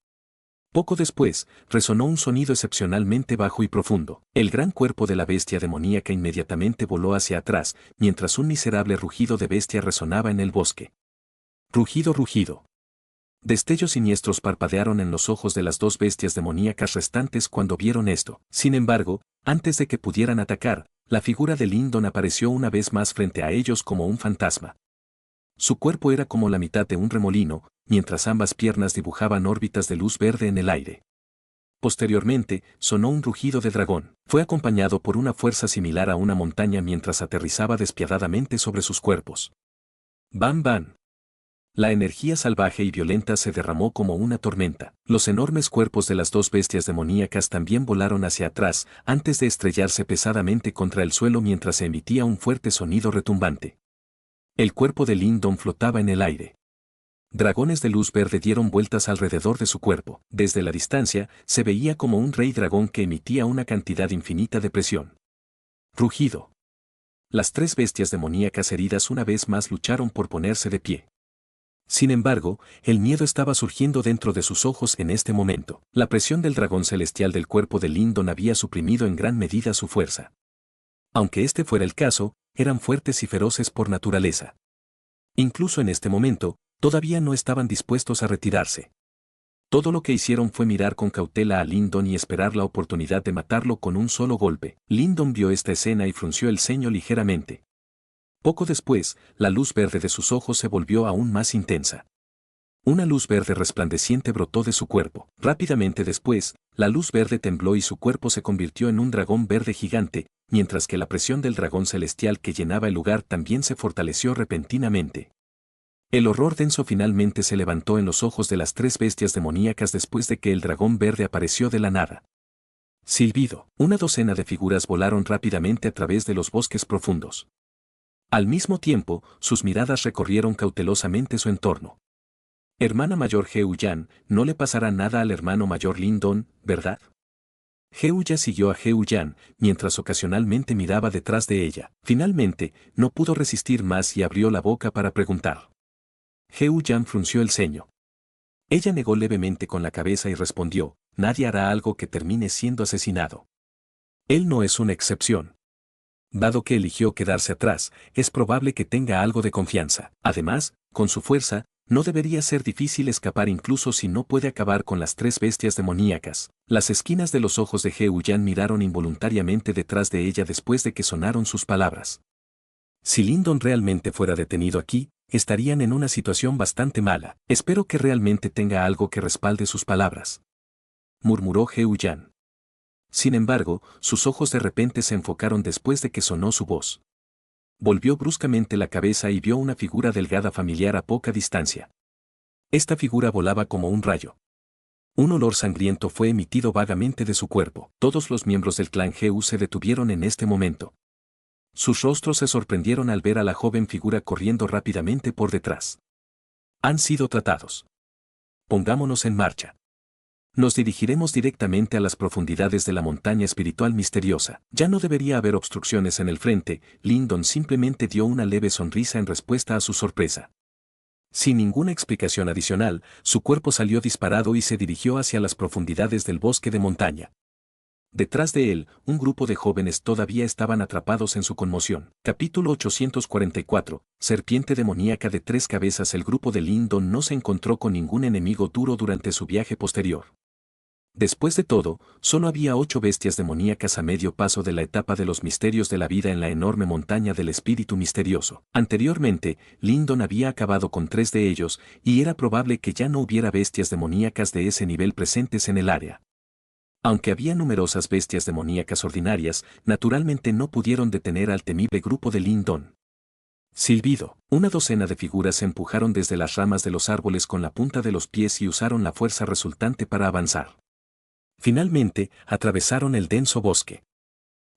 Poco después, resonó un sonido excepcionalmente bajo y profundo. El gran cuerpo de la bestia demoníaca inmediatamente voló hacia atrás, mientras un miserable rugido de bestia resonaba en el bosque. Rugido. Destellos siniestros parpadearon en los ojos de las dos bestias demoníacas restantes cuando vieron esto. Sin embargo, Antes de que pudieran atacar, la figura de Lindon apareció una vez más frente a ellos como un fantasma. Su cuerpo era como la mitad de un remolino, mientras ambas piernas dibujaban órbitas de luz verde en el aire. Posteriormente, sonó un rugido de dragón. Fue acompañado por una fuerza similar a una montaña mientras aterrizaba despiadadamente sobre sus cuerpos. ¡Bam, bam! La energía salvaje y violenta se derramó como una tormenta. Los enormes cuerpos de las dos bestias demoníacas también volaron hacia atrás antes de estrellarse pesadamente contra el suelo mientras se emitía un fuerte sonido retumbante. El cuerpo de Lindon flotaba en el aire. Dragones de luz verde dieron vueltas alrededor de su cuerpo. Desde la distancia, se veía como un rey dragón que emitía una cantidad infinita de presión. Rugido. Las tres bestias demoníacas heridas una vez más lucharon por ponerse de pie. Sin embargo, el miedo estaba surgiendo dentro de sus ojos en este momento. La presión del dragón celestial del cuerpo de Lindon había suprimido en gran medida su fuerza. Aunque este fuera el caso, eran fuertes y feroces por naturaleza. Incluso en este momento, todavía no estaban dispuestos a retirarse. Todo lo que hicieron fue mirar con cautela a Lindon y esperar la oportunidad de matarlo con un solo golpe. Lindon vio esta escena y frunció el ceño ligeramente. Poco después, la luz verde de sus ojos se volvió aún más intensa. Una luz verde resplandeciente brotó de su cuerpo. Rápidamente después, la luz verde tembló y su cuerpo se convirtió en un dragón verde gigante, mientras que la presión del dragón celestial que llenaba el lugar también se fortaleció repentinamente. El horror denso finalmente se levantó en los ojos de las tres bestias demoníacas después de que el dragón verde apareció de la nada. Silbido. Una docena de figuras volaron rápidamente a través de los bosques profundos. Al mismo tiempo, sus miradas recorrieron cautelosamente su entorno. Hermana mayor Heo-Yan, no le pasará nada al hermano mayor Lindon, ¿verdad? Heo-Ya siguió a Heo-Yan, mientras ocasionalmente miraba detrás de ella. Finalmente, no pudo resistir más y abrió la boca para preguntar. Heo-Yan frunció el ceño. Ella negó levemente con la cabeza y respondió, nadie hará algo que termine siendo asesinado. Él no es una excepción. Dado que eligió quedarse atrás, es probable que tenga algo de confianza. Además, con su fuerza, no debería ser difícil escapar incluso si no puede acabar con las tres bestias demoníacas. Las esquinas de los ojos de Heo-Yan miraron involuntariamente detrás de ella después de que sonaron sus palabras. Si Lindon realmente fuera detenido aquí, estarían en una situación bastante mala. Espero que realmente tenga algo que respalde sus palabras. Murmuró Heo-Yan. Sin embargo, sus ojos de repente se enfocaron después de que sonó su voz. Volvió bruscamente la cabeza y vio una figura delgada familiar a poca distancia. Esta figura volaba como un rayo. Un olor sangriento fue emitido vagamente de su cuerpo. Todos los miembros del clan Heu se detuvieron en este momento. Sus rostros se sorprendieron al ver a la joven figura corriendo rápidamente por detrás. Han sido tratados. Pongámonos en marcha. Nos dirigiremos directamente a las profundidades de la montaña espiritual misteriosa. Ya no debería haber obstrucciones en el frente. Lindon simplemente dio una leve sonrisa en respuesta a su sorpresa. Sin ninguna explicación adicional, su cuerpo salió disparado y se dirigió hacia las profundidades del bosque de montaña. Detrás de él, un grupo de jóvenes todavía estaban atrapados en su conmoción. Capítulo 844. Serpiente demoníaca de tres cabezas. El grupo de Lindon no se encontró con ningún enemigo duro durante su viaje posterior. Después de todo, solo había 8 bestias demoníacas a medio paso de la etapa de los misterios de la vida en la enorme montaña del espíritu misterioso. Anteriormente, Lindon había acabado con 3 de ellos, y era probable que ya no hubiera bestias demoníacas de ese nivel presentes en el área. Aunque había numerosas bestias demoníacas ordinarias, naturalmente no pudieron detener al temible grupo de Lindon. Silbido. Una docena de figuras se empujaron desde las ramas de los árboles con la punta de los pies y usaron la fuerza resultante para avanzar. Finalmente, atravesaron el denso bosque.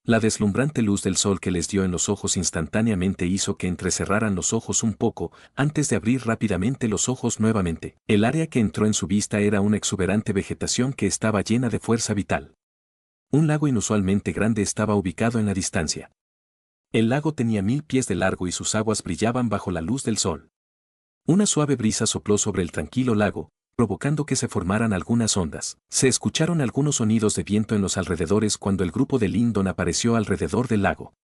La deslumbrante luz del sol que les dio en los ojos instantáneamente hizo que entrecerraran los ojos un poco, antes de abrir rápidamente los ojos nuevamente. El área que entró en su vista era una exuberante vegetación que estaba llena de fuerza vital. Un lago inusualmente grande estaba ubicado en la distancia. El lago tenía 1000 pies de largo y sus aguas brillaban bajo la luz del sol. Una suave brisa sopló sobre el tranquilo lago, provocando que se formaran algunas ondas. Se escucharon algunos sonidos de viento en los alrededores cuando el grupo de Lindon apareció alrededor del lago.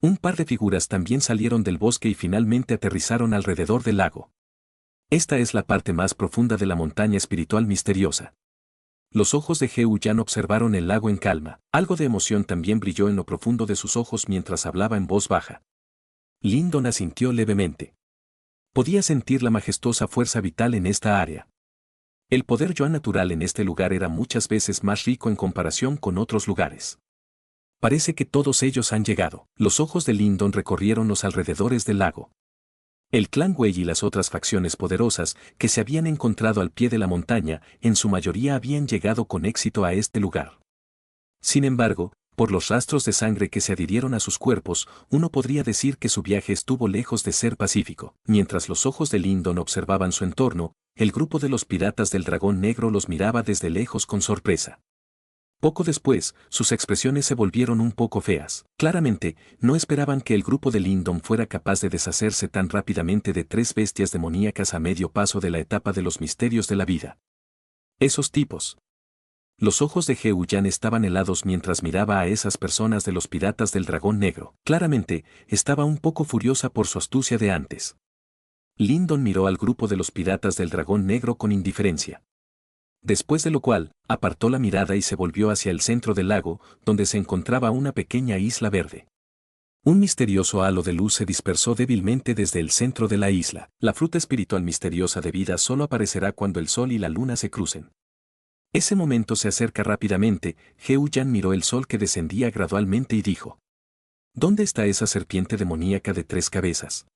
Un par de figuras también salieron del bosque y finalmente aterrizaron alrededor del lago. Esta es la parte más profunda de la montaña espiritual misteriosa. Los ojos de Heo Yan observaron el lago en calma. Algo de emoción también brilló en lo profundo de sus ojos mientras hablaba en voz baja. Lindon asintió levemente. Podía sentir la majestuosa fuerza vital en esta área. El poder Yuan natural en este lugar era muchas veces más rico en comparación con otros lugares. Parece que todos ellos han llegado. Los ojos de Lindon recorrieron los alrededores del lago. El clan Wei y las otras facciones poderosas que se habían encontrado al pie de la montaña, en su mayoría habían llegado con éxito a este lugar. Sin embargo, por los rastros de sangre que se adhirieron a sus cuerpos, uno podría decir que su viaje estuvo lejos de ser pacífico. Mientras los ojos de Lindon observaban su entorno, el grupo de los piratas del dragón negro los miraba desde lejos con sorpresa. Poco después, sus expresiones se volvieron un poco feas. Claramente, no esperaban que el grupo de Lindon fuera capaz de deshacerse tan rápidamente de 3 bestias demoníacas a medio paso de la etapa de los misterios de la vida. Esos tipos. Los ojos de Heo Yan estaban helados mientras miraba a esas personas de los piratas del dragón negro. Claramente, estaba un poco furiosa por su astucia de antes. Lindon miró al grupo de los piratas del dragón negro con indiferencia. Después de lo cual, apartó la mirada y se volvió hacia el centro del lago, donde se encontraba una pequeña isla verde. Un misterioso halo de luz se dispersó débilmente desde el centro de la isla. La fruta espiritual misteriosa de vida solo aparecerá cuando el sol y la luna se crucen. Ese momento se acerca rápidamente. Heo Yan miró el sol que descendía gradualmente y dijo: ¿Dónde está esa serpiente demoníaca de 3 cabezas?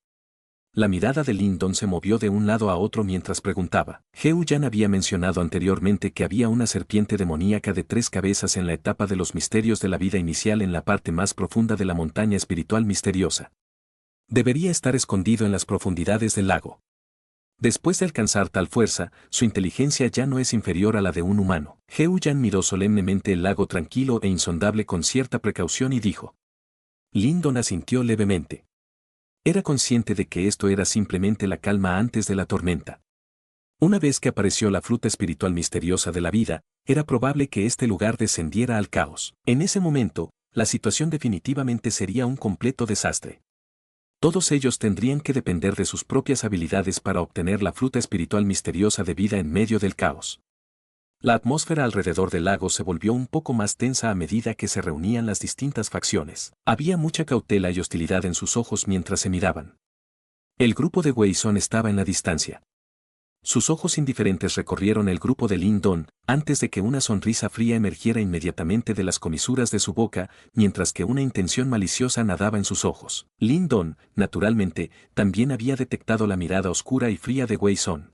La mirada de Lindon se movió de un lado a otro mientras preguntaba. Heo Yan había mencionado anteriormente que había una serpiente demoníaca de 3 cabezas en la etapa de los misterios de la vida inicial en la parte más profunda de la montaña espiritual misteriosa. Debería estar escondido en las profundidades del lago. Después de alcanzar tal fuerza, su inteligencia ya no es inferior a la de un humano. Heo Yan miró solemnemente el lago tranquilo e insondable con cierta precaución y dijo. Lindon asintió levemente. Era consciente de que esto era simplemente la calma antes de la tormenta. Una vez que apareció la fruta espiritual misteriosa de la vida, era probable que este lugar descendiera al caos. En ese momento, la situación definitivamente sería un completo desastre. Todos ellos tendrían que depender de sus propias habilidades para obtener la fruta espiritual misteriosa de vida en medio del caos. La atmósfera alrededor del lago se volvió un poco más tensa a medida que se reunían las distintas facciones. Había mucha cautela y hostilidad en sus ojos mientras se miraban. El grupo de Wei Sun estaba en la distancia. Sus ojos indiferentes recorrieron el grupo de Lindon, antes de que una sonrisa fría emergiera inmediatamente de las comisuras de su boca, mientras que una intención maliciosa nadaba en sus ojos. Lindon, naturalmente, también había detectado la mirada oscura y fría de Wei Sun.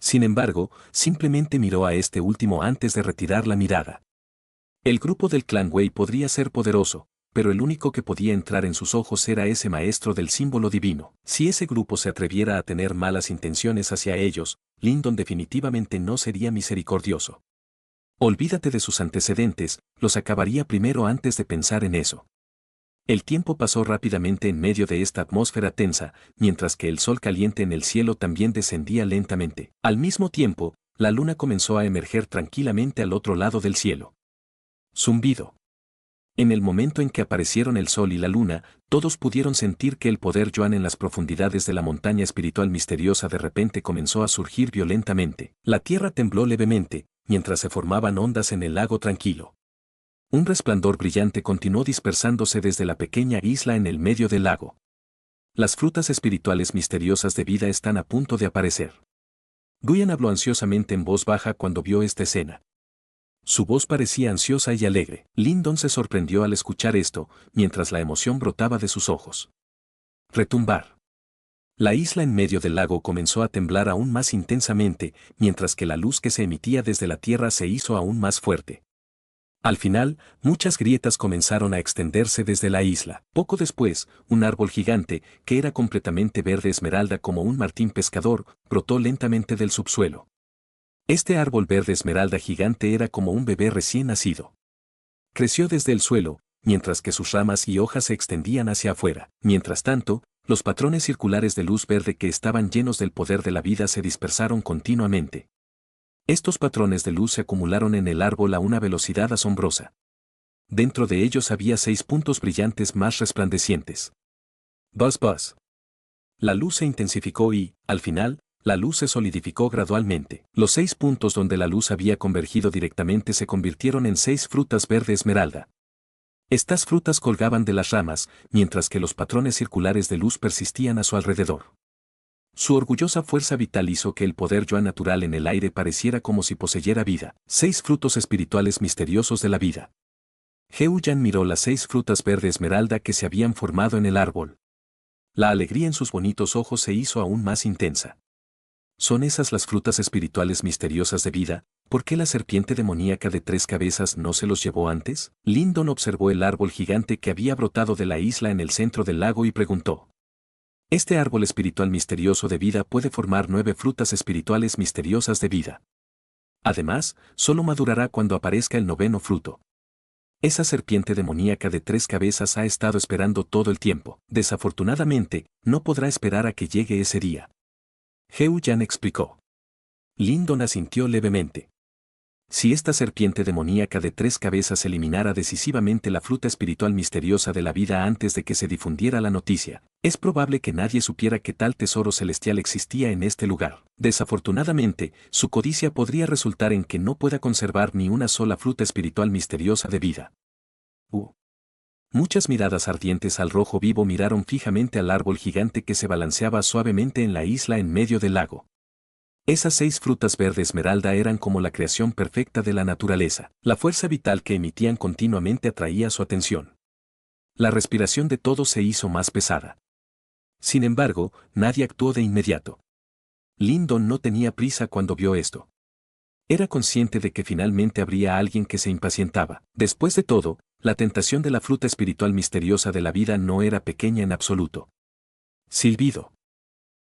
Sin embargo, simplemente miró a este último antes de retirar la mirada. El grupo del clan Wei podría ser poderoso, pero el único que podía entrar en sus ojos era ese maestro del símbolo divino. Si ese grupo se atreviera a tener malas intenciones hacia ellos, Lindon definitivamente no sería misericordioso. Olvídate de sus antecedentes, los acabaría primero antes de pensar en eso. El tiempo pasó rápidamente en medio de esta atmósfera tensa, mientras que el sol caliente en el cielo también descendía lentamente. Al mismo tiempo, la luna comenzó a emerger tranquilamente al otro lado del cielo. Zumbido. En el momento en que aparecieron el sol y la luna, todos pudieron sentir que el poder Yuan en las profundidades de la montaña espiritual misteriosa de repente comenzó a surgir violentamente. La tierra tembló levemente, mientras se formaban ondas en el lago tranquilo. Un resplandor brillante continuó dispersándose desde la pequeña isla en el medio del lago. Las frutas espirituales misteriosas de vida están a punto de aparecer. Guyan habló ansiosamente en voz baja cuando vio esta escena. Su voz parecía ansiosa y alegre. Lindon se sorprendió al escuchar esto, mientras la emoción brotaba de sus ojos. Retumbar. La isla en medio del lago comenzó a temblar aún más intensamente, mientras que la luz que se emitía desde la tierra se hizo aún más fuerte. Al final, muchas grietas comenzaron a extenderse desde la isla. Poco después, un árbol gigante, que era completamente verde esmeralda como un martín pescador, brotó lentamente del subsuelo. Este árbol verde esmeralda gigante era como un bebé recién nacido. Creció desde el suelo, mientras que sus ramas y hojas se extendían hacia afuera. Mientras tanto, los patrones circulares de luz verde que estaban llenos del poder de la vida se dispersaron continuamente. Estos patrones de luz se acumularon en el árbol a una velocidad asombrosa. Dentro de ellos había 6 puntos brillantes más resplandecientes. Buzz buzz. La luz se intensificó y, al final, La luz se solidificó gradualmente. Los 6 puntos donde la luz había convergido directamente se convirtieron en 6 frutas verde esmeralda. Estas frutas colgaban de las ramas, mientras que los patrones circulares de luz persistían a su alrededor. Su orgullosa fuerza vital hizo que el poder Yuan natural en el aire pareciera como si poseyera vida. 6 frutos espirituales misteriosos de la vida. Heu Yan miró las 6 frutas verde esmeralda que se habían formado en el árbol. La alegría en sus bonitos ojos se hizo aún más intensa. ¿Son esas las frutas espirituales misteriosas de vida? ¿Por qué la serpiente demoníaca de 3 cabezas no se los llevó antes? Lindon observó el árbol gigante que había brotado de la isla en el centro del lago y preguntó. Este árbol espiritual misterioso de vida puede formar 9 frutas espirituales misteriosas de vida. Además, solo madurará cuando aparezca el 9º fruto. Esa serpiente demoníaca de 3 cabezas ha estado esperando todo el tiempo. Desafortunadamente, no podrá esperar a que llegue ese día. Heu Yan explicó. Lindon asintió levemente. Si esta serpiente demoníaca de 3 cabezas eliminara decisivamente la fruta espiritual misteriosa de la vida antes de que se difundiera la noticia, es probable que nadie supiera que tal tesoro celestial existía en este lugar. Desafortunadamente, su codicia podría resultar en que no pueda conservar ni una sola fruta espiritual misteriosa de vida. Muchas miradas ardientes al rojo vivo miraron fijamente al árbol gigante que se balanceaba suavemente en la isla en medio del lago. Esas 6 frutas verde esmeralda eran como la creación perfecta de la naturaleza. La fuerza vital que emitían continuamente atraía su atención. La respiración de todos se hizo más pesada. Sin embargo, nadie actuó de inmediato. Lindon no tenía prisa cuando vio esto. Era consciente de que finalmente habría alguien que se impacientaba. Después de todo, la tentación de la fruta espiritual misteriosa de la vida no era pequeña en absoluto. Silbido.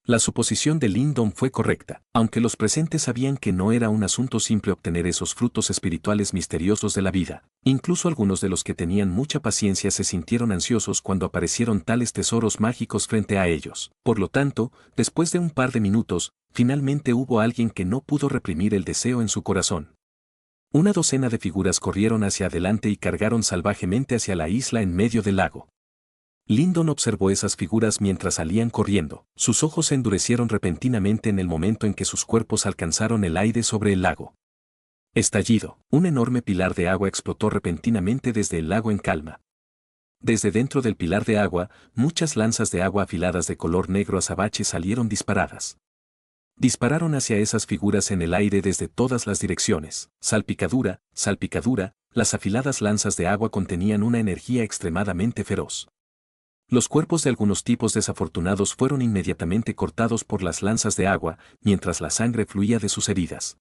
La suposición de Lindon fue correcta, aunque los presentes sabían que no era un asunto simple obtener esos frutos espirituales misteriosos de la vida. Incluso algunos de los que tenían mucha paciencia se sintieron ansiosos cuando aparecieron tales tesoros mágicos frente a ellos. Por lo tanto, después de un par de minutos, finalmente hubo alguien que no pudo reprimir el deseo en su corazón. Una docena de figuras corrieron hacia adelante y cargaron salvajemente hacia la isla en medio del lago. Lindon observó esas figuras mientras salían corriendo. Sus ojos se endurecieron repentinamente en el momento en que sus cuerpos alcanzaron el aire sobre el lago. Estallido. Un enorme pilar de agua explotó repentinamente desde el lago en calma. Desde dentro del pilar de agua, muchas lanzas de agua afiladas de color negro azabache salieron disparadas. Dispararon hacia esas figuras en el aire desde todas las direcciones. Salpicadura, salpicadura, las afiladas lanzas de agua contenían una energía extremadamente feroz. Los cuerpos de algunos tipos desafortunados fueron inmediatamente cortados por las lanzas de agua, mientras la sangre fluía de sus heridas.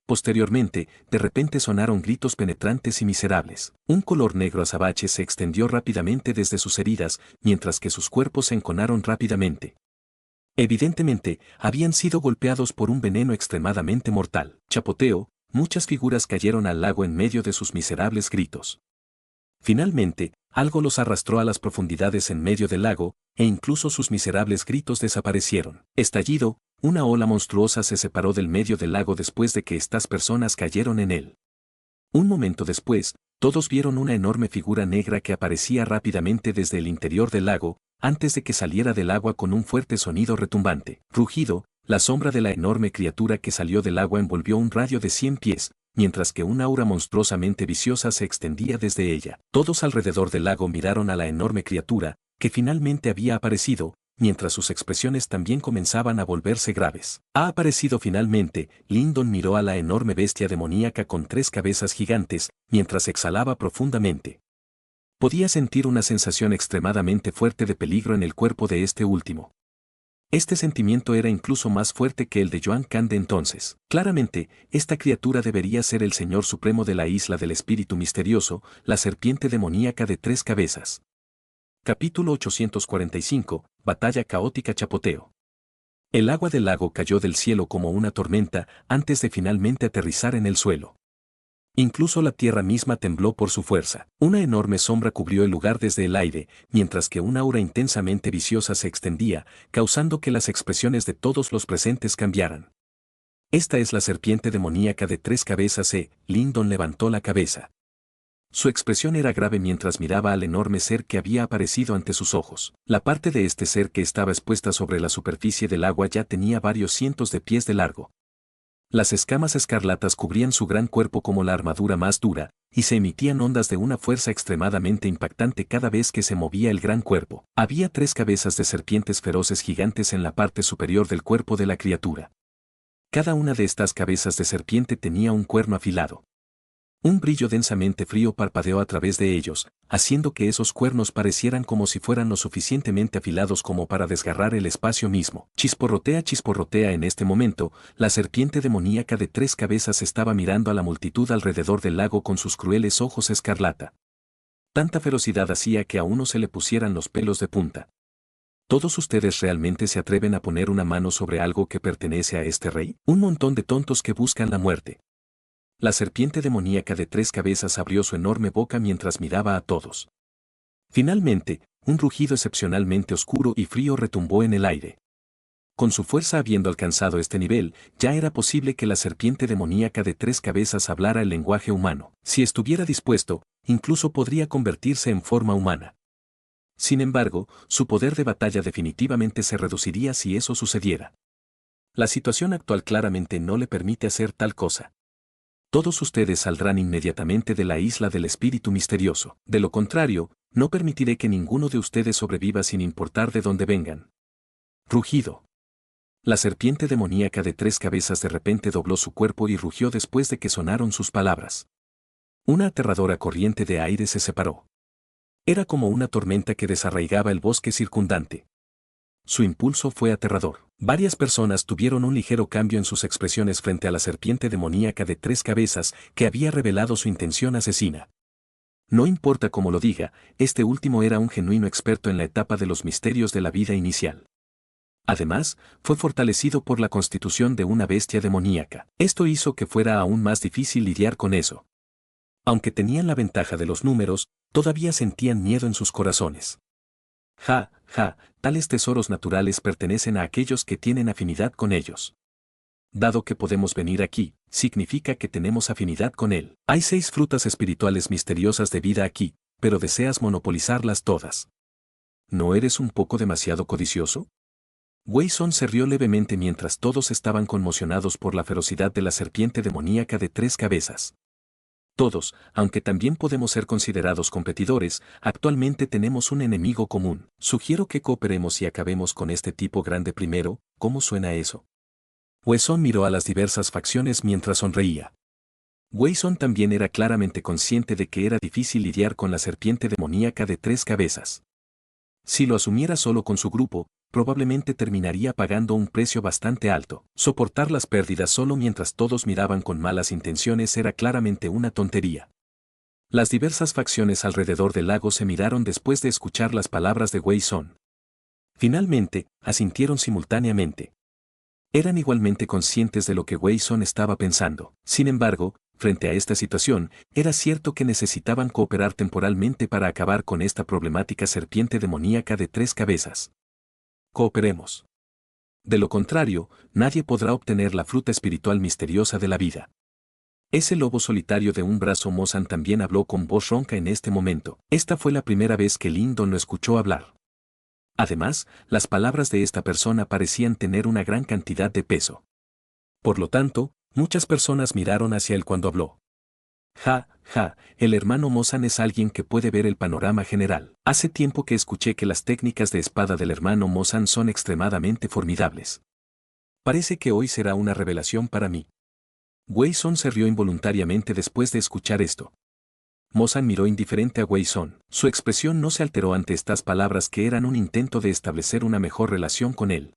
Posteriormente, de repente sonaron gritos penetrantes y miserables. Un color negro azabache se extendió rápidamente desde sus heridas, mientras que sus cuerpos se enconaron rápidamente. Evidentemente, habían sido golpeados por un veneno extremadamente mortal. Chapoteo, muchas figuras cayeron al lago en medio de sus miserables gritos. Finalmente, algo los arrastró a las profundidades en medio del lago, e incluso sus miserables gritos desaparecieron. Estallido, una ola monstruosa se separó del medio del lago después de que estas personas cayeron en él. Un momento después, todos vieron una enorme figura negra que aparecía rápidamente desde el interior del lago, antes de que saliera del agua con un fuerte sonido retumbante. Rugido, la sombra de la enorme criatura que salió del agua envolvió un radio de 100 pies, mientras que una aura monstruosamente viciosa se extendía desde ella. Todos alrededor del lago miraron a la enorme criatura, que finalmente había aparecido, mientras sus expresiones también comenzaban a volverse graves. Ha aparecido finalmente. Lindon miró a la enorme bestia demoníaca con 3 cabezas gigantes, mientras exhalaba profundamente. Podía sentir una sensación extremadamente fuerte de peligro en el cuerpo de este último. Este sentimiento era incluso más fuerte que el de Yuan Kan de entonces. Claramente, esta criatura debería ser el Señor Supremo de la isla del espíritu misterioso, la serpiente demoníaca de 3 cabezas. Capítulo 845, Batalla caótica Chapoteo. El agua del lago cayó del cielo como una tormenta antes de finalmente aterrizar en el suelo. Incluso la tierra misma tembló por su fuerza. Una enorme sombra cubrió el lugar desde el aire, mientras que una aura intensamente viciosa se extendía, causando que las expresiones de todos los presentes cambiaran. Esta es la serpiente demoníaca de 3 cabezas. Lindon levantó la cabeza. Su expresión era grave mientras miraba al enorme ser que había aparecido ante sus ojos. La parte de este ser que estaba expuesta sobre la superficie del agua ya tenía varios cientos de pies de largo. Las escamas escarlatas cubrían su gran cuerpo como la armadura más dura, y se emitían ondas de una fuerza extremadamente impactante cada vez que se movía el gran cuerpo. Había 3 cabezas de serpientes feroces gigantes en la parte superior del cuerpo de la criatura. Cada una de estas cabezas de serpiente tenía un cuerno afilado. Un brillo densamente frío parpadeó a través de ellos, haciendo que esos cuernos parecieran como si fueran lo suficientemente afilados como para desgarrar el espacio mismo. Chisporrotea, chisporrotea. En este momento, la serpiente demoníaca de 3 cabezas estaba mirando a la multitud alrededor del lago con sus crueles ojos escarlata. Tanta ferocidad hacía que a uno se le pusieran los pelos de punta. ¿Todos ustedes realmente se atreven a poner una mano sobre algo que pertenece a este rey? Un montón de tontos que buscan la muerte. La serpiente demoníaca de 3 cabezas abrió su enorme boca mientras miraba a todos. Finalmente, un rugido excepcionalmente oscuro y frío retumbó en el aire. Con su fuerza habiendo alcanzado este nivel, ya era posible que la serpiente demoníaca de 3 cabezas hablara el lenguaje humano. Si estuviera dispuesto, incluso podría convertirse en forma humana. Sin embargo, su poder de batalla definitivamente se reduciría si eso sucediera. La situación actual claramente no le permite hacer tal cosa. Todos ustedes saldrán inmediatamente de la isla del espíritu misterioso. De lo contrario, no permitiré que ninguno de ustedes sobreviva sin importar de dónde vengan. Rugido. La serpiente demoníaca de 3 cabezas de repente dobló su cuerpo y rugió después de que sonaron sus palabras. Una aterradora corriente de aire se separó. Era como una tormenta que desarraigaba el bosque circundante. Su impulso fue aterrador. Varias personas tuvieron un ligero cambio en sus expresiones frente a la serpiente demoníaca de 3 cabezas que había revelado su intención asesina. No importa cómo lo diga, este último era un genuino experto en la etapa de los misterios de la vida inicial. Además, fue fortalecido por la constitución de una bestia demoníaca. Esto hizo que fuera aún más difícil lidiar con eso. Aunque tenían la ventaja de los números, todavía sentían miedo en sus corazones. Ja, ja, tales tesoros naturales pertenecen a aquellos que tienen afinidad con ellos. Dado que podemos venir aquí, significa que tenemos afinidad con él. Hay 6 frutas espirituales misteriosas de vida aquí, pero deseas monopolizarlas todas. ¿No eres un poco demasiado codicioso? Wei Sun se rió levemente mientras todos estaban conmocionados por la ferocidad de la serpiente demoníaca de 3 cabezas. Todos, aunque también podemos ser considerados competidores, actualmente tenemos un enemigo común. Sugiero que cooperemos y acabemos con este tipo grande primero. ¿Cómo suena eso? Wei Sun miró a las diversas facciones mientras sonreía. Wei Sun también era claramente consciente de que era difícil lidiar con la serpiente demoníaca de 3 cabezas. Si lo asumiera solo con su grupo, probablemente terminaría pagando un precio bastante alto. Soportar las pérdidas solo mientras todos miraban con malas intenciones era claramente una tontería. Las diversas facciones alrededor del lago se miraron después de escuchar las palabras de Wei Sun. Finalmente, asintieron simultáneamente. Eran igualmente conscientes de lo que Wei Sun estaba pensando. Sin embargo, frente a esta situación, era cierto que necesitaban cooperar temporalmente para acabar con esta problemática serpiente demoníaca de 3 cabezas. Cooperemos. De lo contrario, nadie podrá obtener la fruta espiritual misteriosa de la vida. Ese lobo solitario de un brazo Mo-san también habló con voz ronca en este momento. Esta fue la primera vez que Lin-don lo escuchó hablar. Además, las palabras de esta persona parecían tener una gran cantidad de peso. Por lo tanto, muchas personas miraron hacia él cuando habló. Ja, ja, el hermano Mo-san es alguien que puede ver el panorama general. Hace tiempo que escuché que las técnicas de espada del hermano Mo-san son extremadamente formidables. Parece que hoy será una revelación para mí. Wei Sun se rió involuntariamente después de escuchar esto. Mo-san miró indiferente a Wei Sun. Su expresión no se alteró ante estas palabras que eran un intento de establecer una mejor relación con él.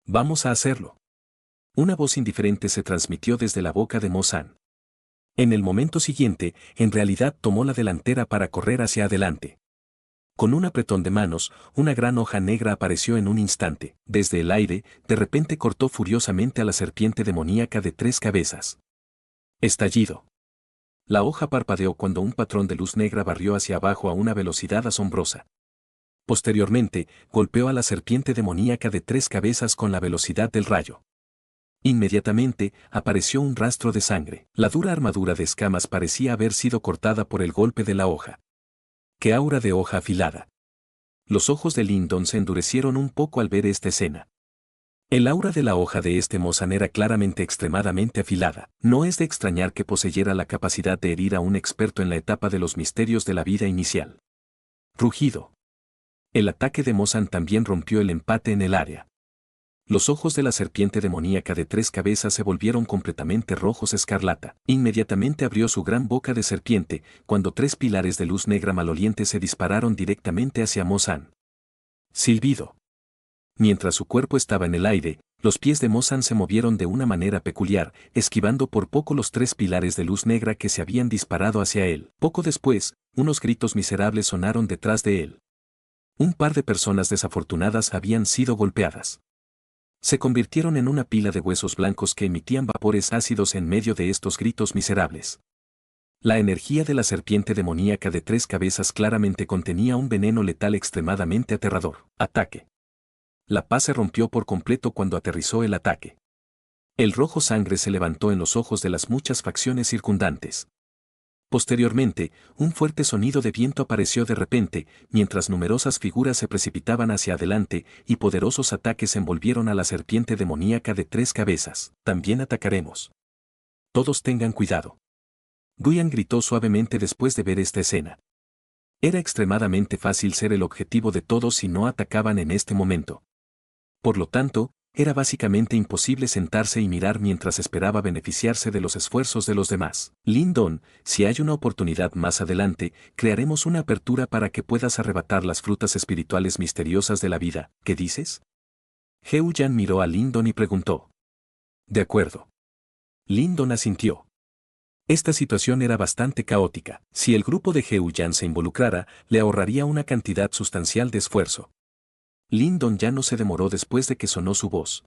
Vamos a hacerlo. Una voz indiferente se transmitió desde la boca de Mo-san. En el momento siguiente, en realidad tomó la delantera para correr hacia adelante. Con un apretón de manos, una gran hoja negra apareció en un instante. Desde el aire, de repente cortó furiosamente a la serpiente demoníaca de 3 cabezas. Estallido. La hoja parpadeó cuando un patrón de luz negra barrió hacia abajo a una velocidad asombrosa. Posteriormente, golpeó a la serpiente demoníaca de 3 cabezas con la velocidad del rayo. Inmediatamente apareció un rastro de sangre. La dura armadura de escamas parecía haber sido cortada por el golpe de la hoja. ¡Qué aura de hoja afilada! Los ojos de Lyndon se endurecieron un poco al ver esta escena. El aura de la hoja de este Mozan era claramente extremadamente afilada. No es de extrañar que poseyera la capacidad de herir a un experto en la etapa de los misterios de la vida inicial. Rugido. El ataque de Mozan también rompió el empate en el área. Los ojos de la serpiente demoníaca de 3 cabezas se volvieron completamente rojos escarlata. Inmediatamente abrió su gran boca de serpiente, cuando 3 pilares de luz negra maloliente se dispararon directamente hacia Mozan. Silbido. Mientras su cuerpo estaba en el aire, los pies de Mozan se movieron de una manera peculiar, esquivando por poco los 3 pilares de luz negra que se habían disparado hacia él. Poco después, unos gritos miserables sonaron detrás de él. Un par de personas desafortunadas habían sido golpeadas. Se convirtieron en una pila de huesos blancos que emitían vapores ácidos en medio de estos gritos miserables. La energía de la serpiente demoníaca de 3 cabezas claramente contenía un veneno letal extremadamente aterrador. Ataque. La paz se rompió por completo cuando aterrizó el ataque. El rojo sangre se levantó en los ojos de las muchas facciones circundantes. Posteriormente, un fuerte sonido de viento apareció de repente, mientras numerosas figuras se precipitaban hacia adelante y poderosos ataques envolvieron a la serpiente demoníaca de 3 cabezas. También atacaremos. Todos tengan cuidado. Guyan gritó suavemente después de ver esta escena. Era extremadamente fácil ser el objetivo de todos si no atacaban en este momento. Por lo tanto, era básicamente imposible sentarse y mirar mientras esperaba beneficiarse de los esfuerzos de los demás. Lyndon, si hay una oportunidad más adelante, crearemos una apertura para que puedas arrebatar las frutas espirituales misteriosas de la vida. ¿Qué dices? Heo-Yan miró a Lyndon y preguntó. De acuerdo. Lyndon asintió. Esta situación era bastante caótica. Si el grupo de Heo-Yan se involucrara, le ahorraría una cantidad sustancial de esfuerzo. Lyndon ya no se demoró después de que sonó su voz.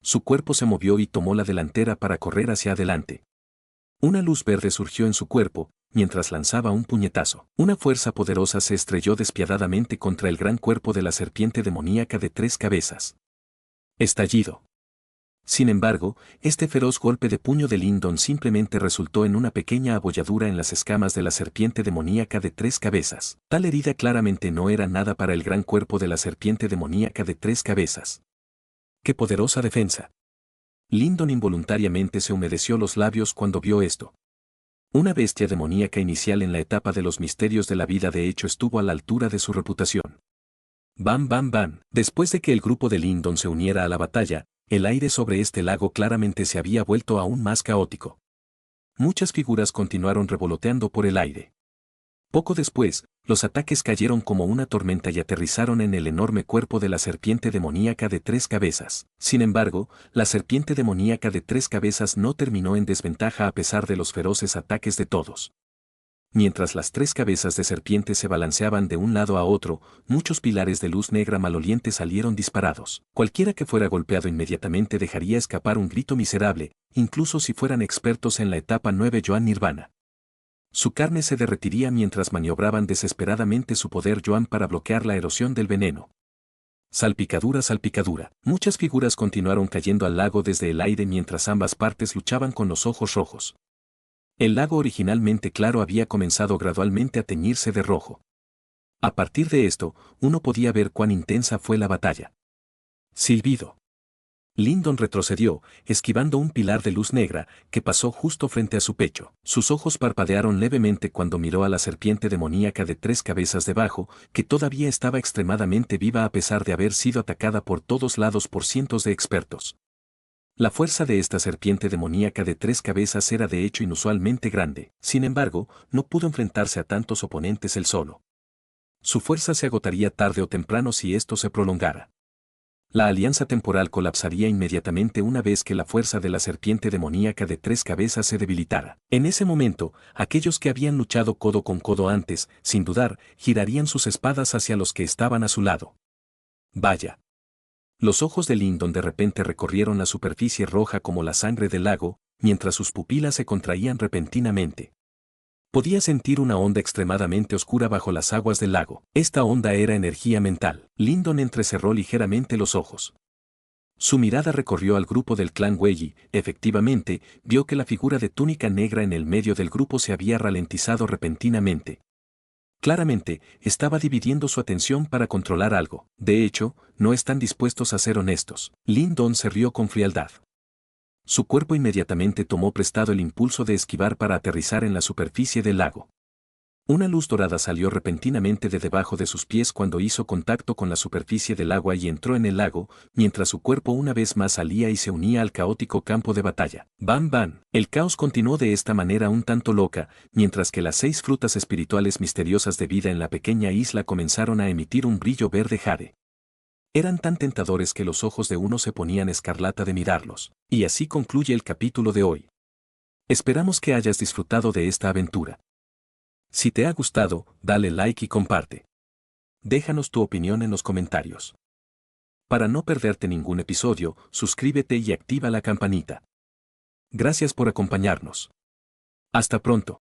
Su cuerpo se movió y tomó la delantera para correr hacia adelante. Una luz verde surgió en su cuerpo, mientras lanzaba un puñetazo. Una fuerza poderosa se estrelló despiadadamente contra el gran cuerpo de la serpiente demoníaca de 3 cabezas. Estallido. Sin embargo, este feroz golpe de puño de Lyndon simplemente resultó en una pequeña abolladura en las escamas de la serpiente demoníaca de 3 cabezas. Tal herida claramente no era nada para el gran cuerpo de la serpiente demoníaca de 3 cabezas. ¡Qué poderosa defensa! Lyndon involuntariamente se humedeció los labios cuando vio esto. Una bestia demoníaca inicial en la etapa de los misterios de la vida de hecho estuvo a la altura de su reputación. ¡Bam, bam, bam! Después de que el grupo de Lyndon se uniera a la batalla, el aire sobre este lago claramente se había vuelto aún más caótico. Muchas figuras continuaron revoloteando por el aire. Poco después, los ataques cayeron como una tormenta y aterrizaron en el enorme cuerpo de la serpiente demoníaca de 3 cabezas. Sin embargo, la serpiente demoníaca de 3 cabezas no terminó en desventaja a pesar de los feroces ataques de todos. Mientras las 3 cabezas de serpiente se balanceaban de un lado a otro, muchos pilares de luz negra maloliente salieron disparados. Cualquiera que fuera golpeado inmediatamente dejaría escapar un grito miserable, incluso si fueran expertos en la etapa 9 Yuan Nirvana. Su carne se derretiría mientras maniobraban desesperadamente su poder Yuan para bloquear la erosión del veneno. Salpicadura, salpicadura. Muchas figuras continuaron cayendo al lago desde el aire mientras ambas partes luchaban con los ojos rojos. El lago originalmente claro había comenzado gradualmente a teñirse de rojo. A partir de esto, uno podía ver cuán intensa fue la batalla. Silbido. Lyndon retrocedió, esquivando un pilar de luz negra que pasó justo frente a su pecho. Sus ojos parpadearon levemente cuando miró a la serpiente demoníaca de 3 cabezas debajo, que todavía estaba extremadamente viva a pesar de haber sido atacada por todos lados por cientos de expertos. La fuerza de esta serpiente demoníaca de 3 cabezas era de hecho inusualmente grande, sin embargo, no pudo enfrentarse a tantos oponentes él solo. Su fuerza se agotaría tarde o temprano si esto se prolongara. La alianza temporal colapsaría inmediatamente una vez que la fuerza de la serpiente demoníaca de 3 cabezas se debilitara. En ese momento, aquellos que habían luchado codo con codo antes, sin dudar, girarían sus espadas hacia los que estaban a su lado. Vaya. Los ojos de Lyndon de repente recorrieron la superficie roja como la sangre del lago, mientras sus pupilas se contraían repentinamente. Podía sentir una onda extremadamente oscura bajo las aguas del lago. Esta onda era energía mental. Lyndon entrecerró ligeramente los ojos. Su mirada recorrió al grupo del clan Wei. Efectivamente, vio que la figura de túnica negra en el medio del grupo se había ralentizado repentinamente. Claramente, estaba dividiendo su atención para controlar algo. De hecho, no están dispuestos a ser honestos. Lin Don se rió con frialdad. Su cuerpo inmediatamente tomó prestado el impulso de esquivar para aterrizar en la superficie del lago. Una luz dorada salió repentinamente de debajo de sus pies cuando hizo contacto con la superficie del agua y entró en el lago, mientras su cuerpo una vez más salía y se unía al caótico campo de batalla. ¡Bam, bam! El caos continuó de esta manera un tanto loca, mientras que las 6 frutas espirituales misteriosas de vida en la pequeña isla comenzaron a emitir un brillo verde jade. Eran tan tentadores que los ojos de uno se ponían escarlata de mirarlos. Y así concluye el capítulo de hoy. Esperamos que hayas disfrutado de esta aventura. Si te ha gustado, dale like y comparte. Déjanos tu opinión en los comentarios. Para no perderte ningún episodio, suscríbete y activa la campanita. Gracias por acompañarnos. Hasta pronto.